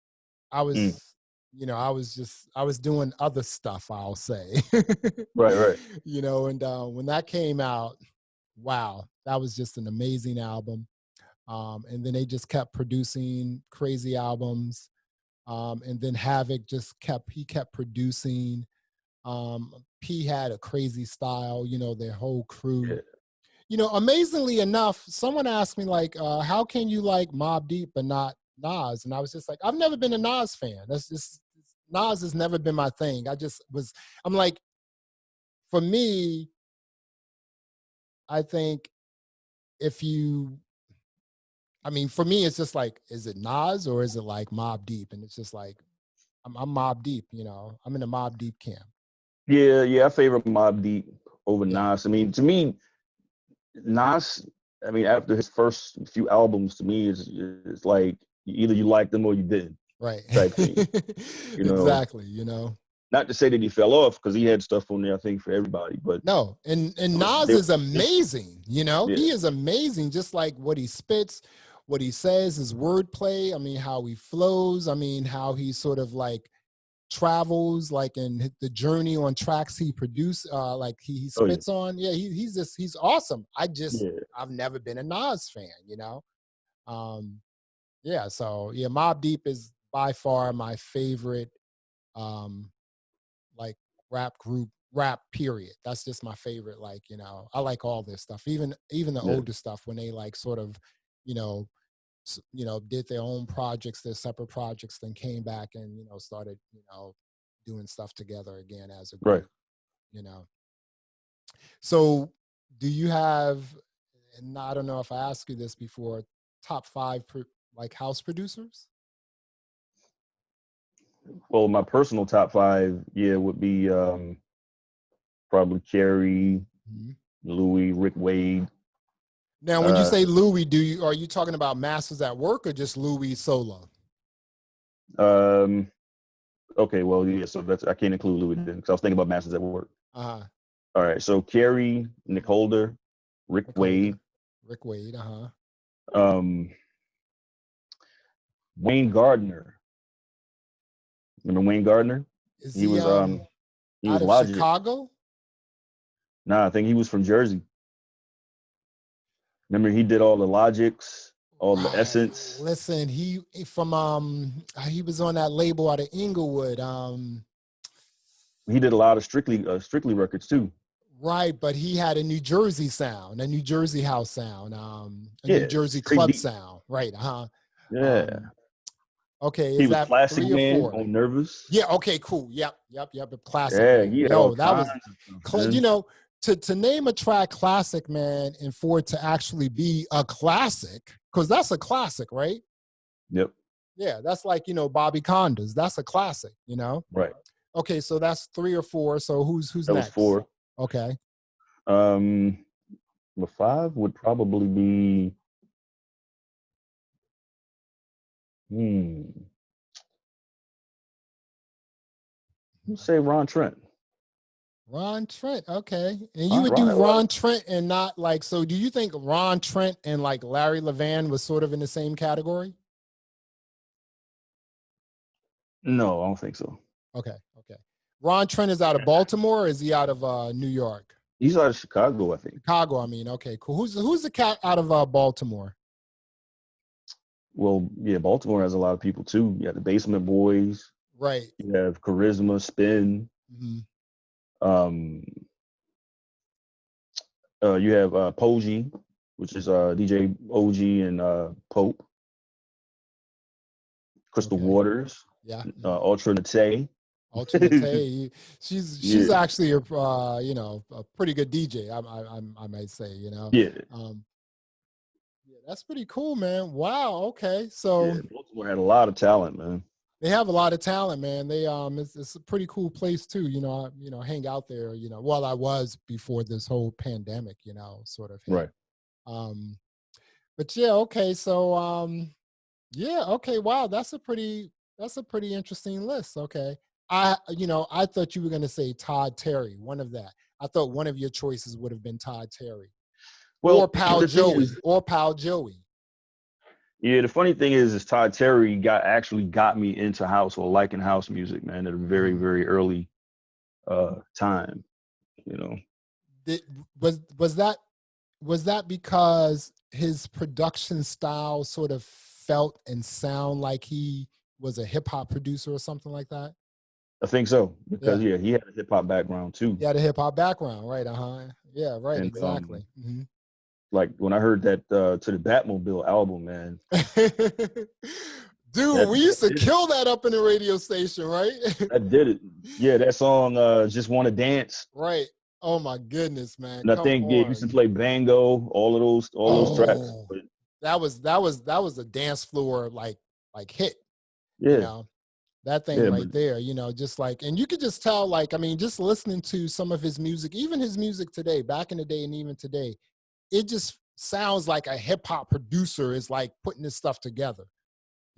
[SPEAKER 1] I was you know, I was doing other stuff, I'll say.
[SPEAKER 2] Right.
[SPEAKER 1] You know, and when that came out, wow, that was just an amazing album. And then they just kept producing crazy albums. And then Havoc kept producing. P had a crazy style, you know, their whole crew. Yeah. You know, amazingly enough, someone asked me like, how can you like Mobb Deep but not Nas? And I was just like, I've never been a Nas fan. That's just, Nas has never been my thing. I'm like, for me, I think for me, it's just like, is it Nas or is it like Mobb Deep? And it's just like, I'm Mobb Deep, you know, I'm in the Mobb Deep camp.
[SPEAKER 2] Yeah, I favor Mobb Deep over Nas. I mean, to me, Nas, I mean, after his first few albums, to me, it's like either you liked them or you didn't.
[SPEAKER 1] Right.
[SPEAKER 2] Type thing, you know?
[SPEAKER 1] Exactly, you know.
[SPEAKER 2] Not to say that he fell off, because he had stuff on there, I think, for everybody. But
[SPEAKER 1] no, and Nas is amazing, you know? Yeah. He is amazing, just like what he spits, what he says, his wordplay. I mean, how he flows. I mean, how he sort of like travels, like in the journey on tracks he produced, like he
[SPEAKER 2] Oh yeah,
[SPEAKER 1] spits on. Yeah, he's awesome.
[SPEAKER 2] yeah,
[SPEAKER 1] I've never been a Nas fan, yeah, so yeah, Mobb Deep is by far my favorite um like rap period. That's just my favorite. Like, I like all this stuff, even the
[SPEAKER 2] yeah.
[SPEAKER 1] older stuff when they like sort of, you know, did their own projects, their separate projects, then came back and, started, doing stuff together again as a
[SPEAKER 2] Right.
[SPEAKER 1] group, you know. So do you have, and I don't know if I asked you this before, top five like house producers?
[SPEAKER 2] Well, my personal top five, yeah, would be probably Carrie,
[SPEAKER 1] Mhm.
[SPEAKER 2] Louis, Rick Wade.
[SPEAKER 1] Now, when you
[SPEAKER 2] Uh,
[SPEAKER 1] say Louis, are you talking about Masters at Work or just Louis solo?
[SPEAKER 2] um, okay, well, yeah, so I can't include Louis then because I was thinking about Masters at Work.
[SPEAKER 1] Uh-huh.
[SPEAKER 2] All right, so Carrie, Nick Holder, Rick
[SPEAKER 1] Rick
[SPEAKER 2] Wade,
[SPEAKER 1] Holder. Rick Wade, uh-huh.
[SPEAKER 2] um, Wayne Gardner. Remember Wayne Gardner?
[SPEAKER 1] Is
[SPEAKER 2] He
[SPEAKER 1] he
[SPEAKER 2] was he
[SPEAKER 1] out
[SPEAKER 2] was
[SPEAKER 1] of
[SPEAKER 2] Logic.
[SPEAKER 1] Chicago?
[SPEAKER 2] Nah, I think he was from Jersey. Remember he did all the Logics, all the
[SPEAKER 1] Right.
[SPEAKER 2] Essence.
[SPEAKER 1] Listen, he he was on that label out of Inglewood.
[SPEAKER 2] He did a lot of Strictly records too.
[SPEAKER 1] Right, but he had a New Jersey sound, a New Jersey house sound, a New
[SPEAKER 2] Yeah,
[SPEAKER 1] Jersey
[SPEAKER 2] straight
[SPEAKER 1] club
[SPEAKER 2] deep.
[SPEAKER 1] sound. Right, uh-huh.
[SPEAKER 2] Yeah.
[SPEAKER 1] Um, okay,
[SPEAKER 2] He
[SPEAKER 1] is
[SPEAKER 2] was
[SPEAKER 1] that
[SPEAKER 2] Plastic
[SPEAKER 1] 3 or
[SPEAKER 2] Man
[SPEAKER 1] 4?
[SPEAKER 2] on Nervous.
[SPEAKER 1] Yeah, okay, cool. Yep. Classic
[SPEAKER 2] Yeah,
[SPEAKER 1] Man.
[SPEAKER 2] he had all
[SPEAKER 1] Yo, that
[SPEAKER 2] kinds
[SPEAKER 1] was,
[SPEAKER 2] of stuff, man.
[SPEAKER 1] to name a track Classic Man and for it to actually be a classic, because that's a classic, right?
[SPEAKER 2] Yep.
[SPEAKER 1] Yeah, that's like, Bobby Conda's. That's a classic,
[SPEAKER 2] Right.
[SPEAKER 1] Okay, so that's 3 or 4. So who's
[SPEAKER 2] That was
[SPEAKER 1] next?
[SPEAKER 2] 4.
[SPEAKER 1] Okay.
[SPEAKER 2] Um, the 5 would probably be let's say Ron Trent.
[SPEAKER 1] Ron Trent, okay. And you
[SPEAKER 2] Ron,
[SPEAKER 1] would do
[SPEAKER 2] Ron,
[SPEAKER 1] Ron Trent and not like, so do you think Ron Trent and like Larry Levan was sort of in the same category?
[SPEAKER 2] no, I don't think so.
[SPEAKER 1] Okay. Ron Trent is out of Baltimore, or is he out of New York?
[SPEAKER 2] He's out of Chicago, I think.
[SPEAKER 1] Chicago, I mean. Okay, cool. Who's the cat out of Baltimore?
[SPEAKER 2] Well, yeah, Baltimore has a lot of people too. You have the Basement Boys.
[SPEAKER 1] Right.
[SPEAKER 2] You have Charisma, Spin.
[SPEAKER 1] Mhm.
[SPEAKER 2] Um, you have Poggi, which is DJ OG and Pope. Crystal
[SPEAKER 1] Okay.
[SPEAKER 2] Waters,
[SPEAKER 1] Yeah.
[SPEAKER 2] Ultra Nate.
[SPEAKER 1] Alternate. She's
[SPEAKER 2] Yeah,
[SPEAKER 1] actually a pretty good DJ. I might say.
[SPEAKER 2] yeah,
[SPEAKER 1] Yeah, that's pretty cool, man. Wow. Okay. So
[SPEAKER 2] yeah. Baltimore had a lot of talent, man.
[SPEAKER 1] they have a lot of talent, man. They it's a pretty cool place too. I hang out there. Well, I was before this whole pandemic. Sort of hit.
[SPEAKER 2] Right.
[SPEAKER 1] Um, but yeah. Okay. So yeah. Okay. Wow. That's a pretty interesting list. Okay. I thought you were gonna say Todd Terry. One of that. I thought one of your choices would have been Todd Terry or
[SPEAKER 2] Well,
[SPEAKER 1] Pal
[SPEAKER 2] the thing
[SPEAKER 1] Joey
[SPEAKER 2] is,
[SPEAKER 1] or Pal Joey.
[SPEAKER 2] yeah, the funny thing is Todd Terry actually got me into house or liking house music, man, at a very,
[SPEAKER 1] Mhm.
[SPEAKER 2] very early time. You know,
[SPEAKER 1] Did, was that because his production style sort of felt and sound like he was a hip hop producer or something like that?
[SPEAKER 2] I think so because
[SPEAKER 1] Yeah,
[SPEAKER 2] yeah, he had a hip hop background too,
[SPEAKER 1] he had a hip hop background, right? Yeah, right,
[SPEAKER 2] and
[SPEAKER 1] exactly.
[SPEAKER 2] like when I heard that to the Batmobile album, man,
[SPEAKER 1] Dude,
[SPEAKER 2] that
[SPEAKER 1] we used
[SPEAKER 2] that
[SPEAKER 1] to
[SPEAKER 2] did it.
[SPEAKER 1] kill that up in the radio station, right?
[SPEAKER 2] That did it. Yeah, that song "Just Want to Dance."
[SPEAKER 1] Right. Oh my goodness, man.
[SPEAKER 2] And I
[SPEAKER 1] Come
[SPEAKER 2] think yeah, used to
[SPEAKER 1] on.
[SPEAKER 2] play Bango, all those tracks.
[SPEAKER 1] Oh,
[SPEAKER 2] But
[SPEAKER 1] that was a dance floor like hit, you
[SPEAKER 2] yeah,
[SPEAKER 1] know. That thing
[SPEAKER 2] yeah, but
[SPEAKER 1] right there, just like, and you could just tell, like, I mean, just listening to some of his music, even his music today, back in the day and even today, it just sounds like a hip hop producer is like putting this stuff together.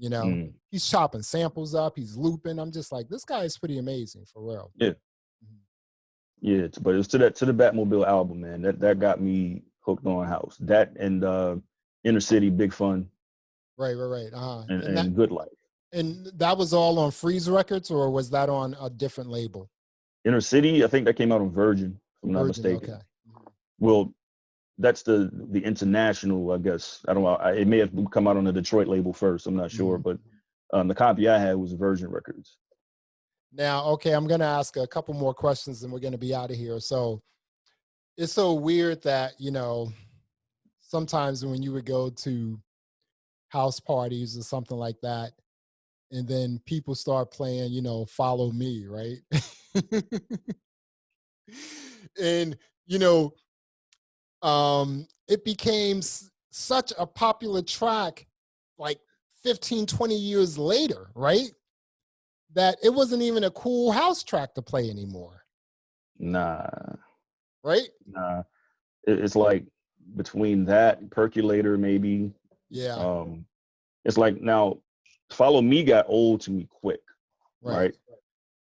[SPEAKER 2] mm,
[SPEAKER 1] He's chopping samples up, he's looping. I'm just like, this guy is pretty amazing for real.
[SPEAKER 2] yeah,
[SPEAKER 1] Mhm.
[SPEAKER 2] yeah. But it was to the Batmobile album, man. That got me hooked on house. That and Inner City, Big Fun.
[SPEAKER 1] Right. And
[SPEAKER 2] and Good Life.
[SPEAKER 1] and that was all on Freeze Records, or was that on a different label?
[SPEAKER 2] Inner City, I think that came out on Virgin, if I'm not
[SPEAKER 1] Virgin,
[SPEAKER 2] mistaken.
[SPEAKER 1] okay.
[SPEAKER 2] Well, that's the international, I guess. I don't know. It may have come out on the Detroit label first. I'm not sure, but the copy I had was Virgin Records.
[SPEAKER 1] Now, okay, I'm going to ask a couple more questions and we're going to be out of here. So it's so weird that, you know, sometimes when you would go to house parties or something like that, and then people start playing, you know, Follow Me, right? And, you know, it became such a popular track like 15, 20 years later, right? That it wasn't even a cool house track to play anymore.
[SPEAKER 2] Nah.
[SPEAKER 1] Right?
[SPEAKER 2] Nah. It's like between that, Percolator maybe.
[SPEAKER 1] Yeah.
[SPEAKER 2] It's like now, Follow Me got old to me quick, right?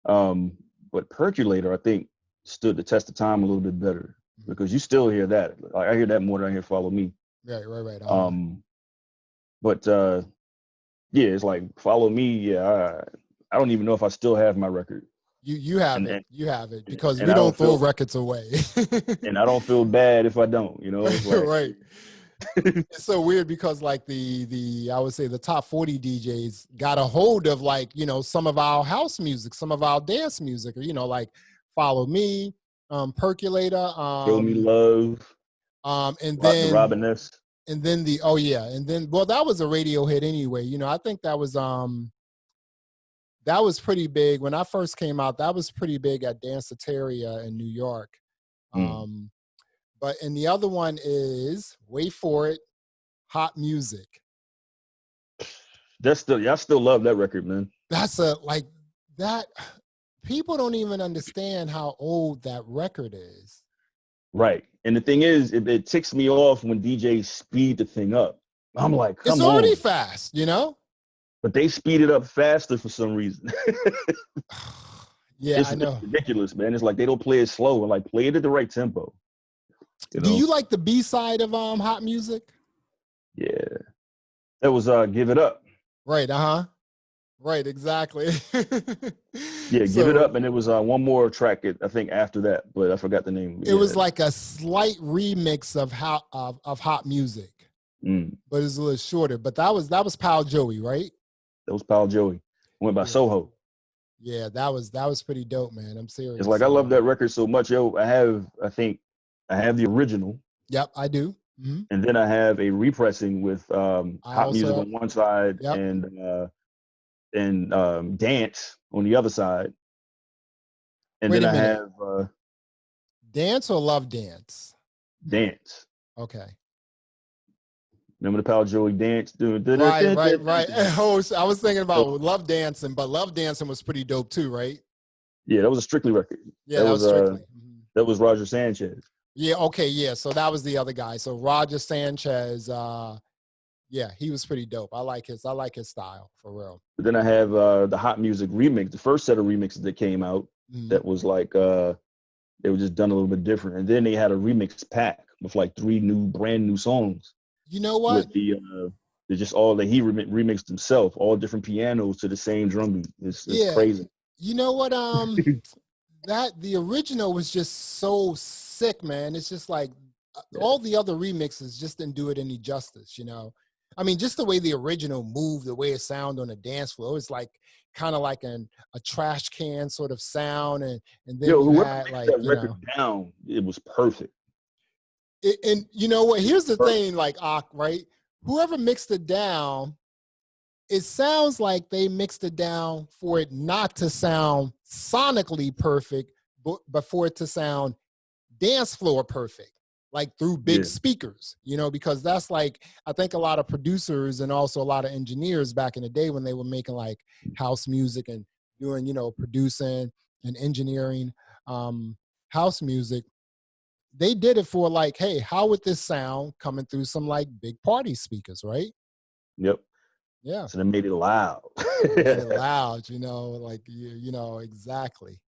[SPEAKER 2] But Percolator, I think, stood the test of time a little bit better because you still hear that. Like, I hear that more than I hear Follow Me.
[SPEAKER 1] Right.
[SPEAKER 2] But yeah, it's like Follow Me. Yeah, I don't even know if I still have my record.
[SPEAKER 1] You have it because
[SPEAKER 2] and
[SPEAKER 1] we
[SPEAKER 2] I
[SPEAKER 1] don't throw
[SPEAKER 2] feel,
[SPEAKER 1] records away.
[SPEAKER 2] And I don't feel bad if I don't. You know, it's like,
[SPEAKER 1] right. It's so weird because like the I would say the top 40 DJs got a hold of like, you know, some of our house music, some of our dance music, or, you know, like Follow Me, Percolator,
[SPEAKER 2] Show Me Love,
[SPEAKER 1] and
[SPEAKER 2] the
[SPEAKER 1] then
[SPEAKER 2] Robiness.
[SPEAKER 1] and then and then well, that was a radio hit anyway. You know, I think that was pretty big when I first came out. That was pretty big at Danceteria in New York. But and the other one is, wait for it, Hot Music.
[SPEAKER 2] I still love that record, man.
[SPEAKER 1] That's that. People don't even understand how old that record is.
[SPEAKER 2] Right. And the thing is, it ticks me off when DJs speed the thing up. I'm like, come
[SPEAKER 1] it's already fast, you know?
[SPEAKER 2] But they speed it up faster for some reason.
[SPEAKER 1] Yeah, I know.
[SPEAKER 2] Ridiculous, man. It's like they don't play it slow and like play it at the right tempo. You know?
[SPEAKER 1] Do you like the B-side of Hot Music?
[SPEAKER 2] Yeah. That was Give It Up.
[SPEAKER 1] Right, right, exactly.
[SPEAKER 2] Yeah, Give It Up, and it was one more track I think after that, but I forgot the name.
[SPEAKER 1] It was like a slight remix of Hot Music. But it's a little shorter. But that was Pal Joey, right?
[SPEAKER 2] That was Pal Joey. Went by Soho.
[SPEAKER 1] Yeah, that was pretty dope, man. I'm serious.
[SPEAKER 2] It's like I love that record so much. Yo, I think I have the original.
[SPEAKER 1] Yep, I do.
[SPEAKER 2] And then I have a repressing with Hot Music on one side and Dance on the other side. And then I have
[SPEAKER 1] Dance or Love Dance?
[SPEAKER 2] Dance.
[SPEAKER 1] Okay.
[SPEAKER 2] Remember the Pal Joey Dance?
[SPEAKER 1] Right. I was thinking about Love Dancing, but Love Dancing was pretty dope too, right?
[SPEAKER 2] Yeah, that was a Strictly record.
[SPEAKER 1] Yeah, that was Strictly.
[SPEAKER 2] That was Roger Sanchez.
[SPEAKER 1] Yeah, okay, yeah. So that was the other guy. So Roger Sanchez, yeah, he was pretty dope. I like his style for real.
[SPEAKER 2] But then I have the Hot Music remix, the first set of remixes that came out. That was like they were just done a little bit different. And then they had a remix pack with like 3 brand new songs.
[SPEAKER 1] You know what?
[SPEAKER 2] With they're just all that he remixed himself, all different pianos to the same drum beat. It's crazy.
[SPEAKER 1] You know what? That the original was just so sick, man. It's just like all the other remixes just didn't do it any justice, you know. I mean, just the way the original moved, the way it sounded on the dance floor, it's like kind of like a trash can sort of sound, and then you had like
[SPEAKER 2] that record down, it was perfect.
[SPEAKER 1] And you know what? Here's the thing, like right? Whoever mixed it down, it sounds like they mixed it down for it not to sound sonically perfect, but for it to sound dance floor perfect, like through big speakers, you know, because that's like, I think a lot of producers and also a lot of engineers back in the day when they were making like house music and doing, you know, producing and engineering house music, they did it for like, hey, how would this sound coming through some like big party speakers, right?
[SPEAKER 2] Yep.
[SPEAKER 1] Yeah.
[SPEAKER 2] So they made it loud.
[SPEAKER 1] Made it loud, you know, like, you know, exactly.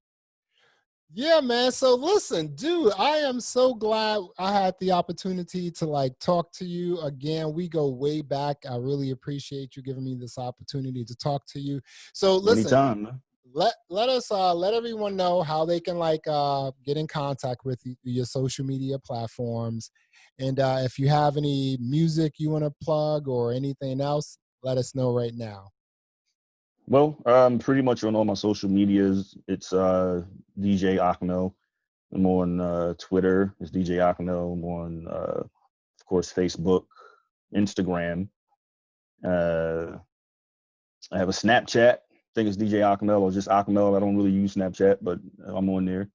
[SPEAKER 1] Yeah, man. So listen, dude, I am so glad I had the opportunity to like talk to you again. We go way back. I really appreciate you giving me this opportunity to talk to you. So listen,
[SPEAKER 2] Anytime, man.
[SPEAKER 1] let everyone know how they can like get in contact with you through your social media platforms. And if you have any music you want to plug or anything else, let us know right now.
[SPEAKER 2] Well, pretty much on all my social medias, it's DJ Aakmael. I'm on Twitter, it's DJ Aakmael. I'm on, of course, Facebook, Instagram. I have a Snapchat. I think it's DJ Aakmael or just Aakmael. I don't really use Snapchat, but I'm on there.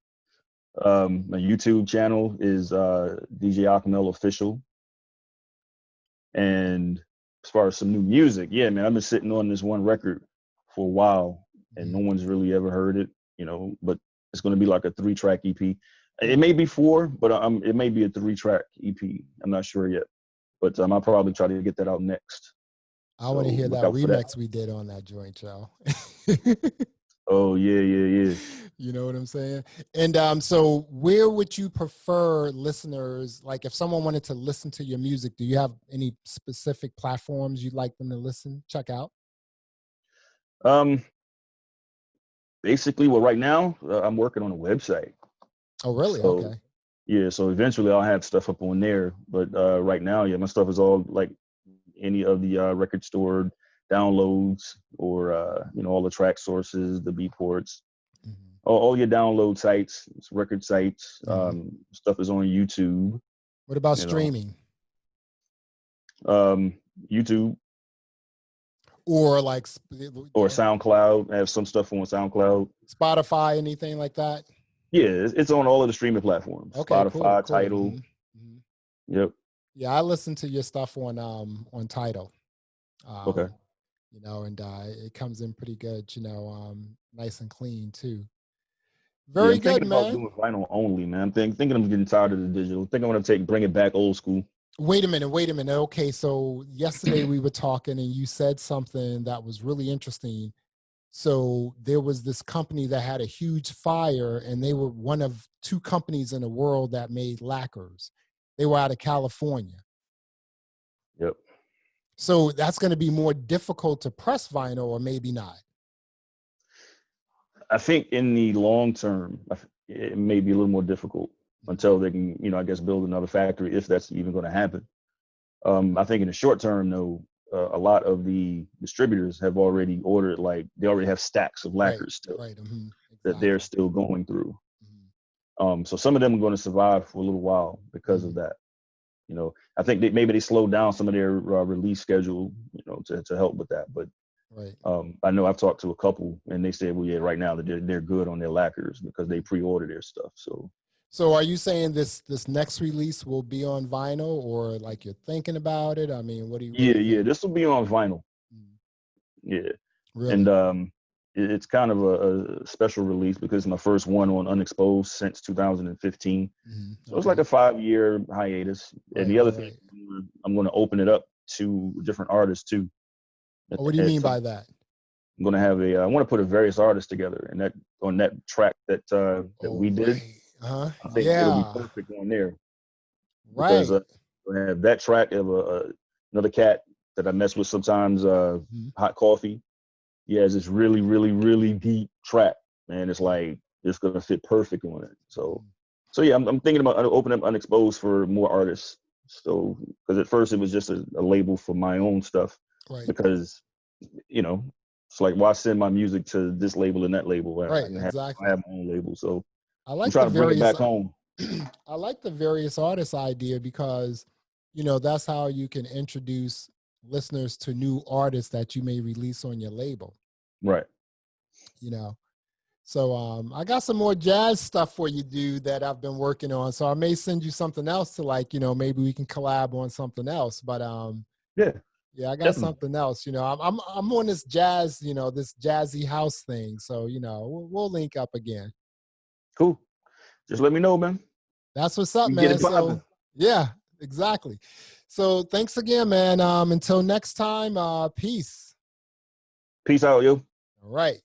[SPEAKER 2] My YouTube channel is DJ Aakmael Official. And as far as some new music, yeah, man, I've been sitting on this one record for a while, and no one's really ever heard it, but it's going to be like a 3-track EP. It may be 4, but it may be a 3-track EP. I'm not sure yet, but I'll probably try to get that out next.
[SPEAKER 1] I want to hear that remix we did on that joint, y'all.
[SPEAKER 2] Oh, yeah.
[SPEAKER 1] You know what I'm saying? And so where would you prefer listeners, like if someone wanted to listen to your music, do you have any specific platforms you'd like them to check out?
[SPEAKER 2] Basically, well, right now, I'm working on a website.
[SPEAKER 1] Oh, really?
[SPEAKER 2] So,
[SPEAKER 1] okay.
[SPEAKER 2] Yeah, so eventually I'll have stuff up on there. But right now, yeah, my stuff is all like any of the record store downloads or, all the track sources, the Beatports. All your download sites, record sites, stuff is on YouTube.
[SPEAKER 1] What about streaming?
[SPEAKER 2] YouTube.
[SPEAKER 1] Or like...
[SPEAKER 2] Or SoundCloud. I have some stuff on SoundCloud.
[SPEAKER 1] Spotify, anything like that?
[SPEAKER 2] Yeah, it's on all of the streaming platforms.
[SPEAKER 1] Okay,
[SPEAKER 2] Spotify,
[SPEAKER 1] cool.
[SPEAKER 2] Tidal. Yep.
[SPEAKER 1] Yeah, I listen to your stuff on Tidal.
[SPEAKER 2] Okay.
[SPEAKER 1] And it comes in pretty good, nice and clean too. Very good, man.
[SPEAKER 2] I'm thinking about doing vinyl only, man. I'm thinking I'm getting tired of the digital. I think I'm gonna bring it back old school.
[SPEAKER 1] Wait a minute. Okay, so yesterday we were talking and you said something that was really interesting. So there was this company that had a huge fire, and they were one of 2 companies in the world that made lacquers. They were out of California.
[SPEAKER 2] Yep.
[SPEAKER 1] So that's going to be more difficult to press vinyl, or maybe not?
[SPEAKER 2] I think in the long term, it may be a little more difficult until they can, I guess, build another factory, if that's even going to happen. I think in the short term, though, a lot of the distributors have already ordered, like they already have stacks of lacquers still
[SPEAKER 1] exactly.
[SPEAKER 2] that they're still going through. So some of them are going to survive for a little while because of that. I think maybe they slowed down some of their release schedule, to help with that. But I know I've talked to a couple, and they said, well, yeah, right now they're good on their lacquers because they pre-order their stuff.
[SPEAKER 1] So are you saying this next release will be on vinyl, or like you're thinking about it? I mean, what do you?
[SPEAKER 2] Yeah, this will be on vinyl. Yeah,
[SPEAKER 1] really?
[SPEAKER 2] And it's kind of a special release because it's my first one on Unexposed since 2015. So it's like a 5-year hiatus. And the other thing, I'm going to open it up to different artists too.
[SPEAKER 1] What do you mean by that?
[SPEAKER 2] I'm going to have I want to put various artists together, and on that track that we did. I think it'll be perfect on there. Because I have that track of another cat that I mess with sometimes, Hot Coffee. He has this really, really, really deep track, man. It's like it's gonna fit perfect on it. So yeah, I'm thinking about opening up Unexposed for more artists. So because at first it was just a label for my own stuff, because it's like, why send my music to this label and that label?
[SPEAKER 1] Exactly.
[SPEAKER 2] I have my own label, so
[SPEAKER 1] I'm
[SPEAKER 2] trying to bring it back home.
[SPEAKER 1] I like the various artists idea because, that's how you can introduce listeners to new artists that you may release on your label.
[SPEAKER 2] Right.
[SPEAKER 1] So I got some more jazz stuff for you, dude, that I've been working on. So I may send you something else to maybe we can collab on something else. But yeah, I got something else. I'm on this jazz, this jazzy house thing. So we'll link up again.
[SPEAKER 2] Cool. Just let me know, man.
[SPEAKER 1] That's what's up, man. So yeah, exactly. So thanks again, man. Until next time, peace.
[SPEAKER 2] Peace out, yo.
[SPEAKER 1] All right.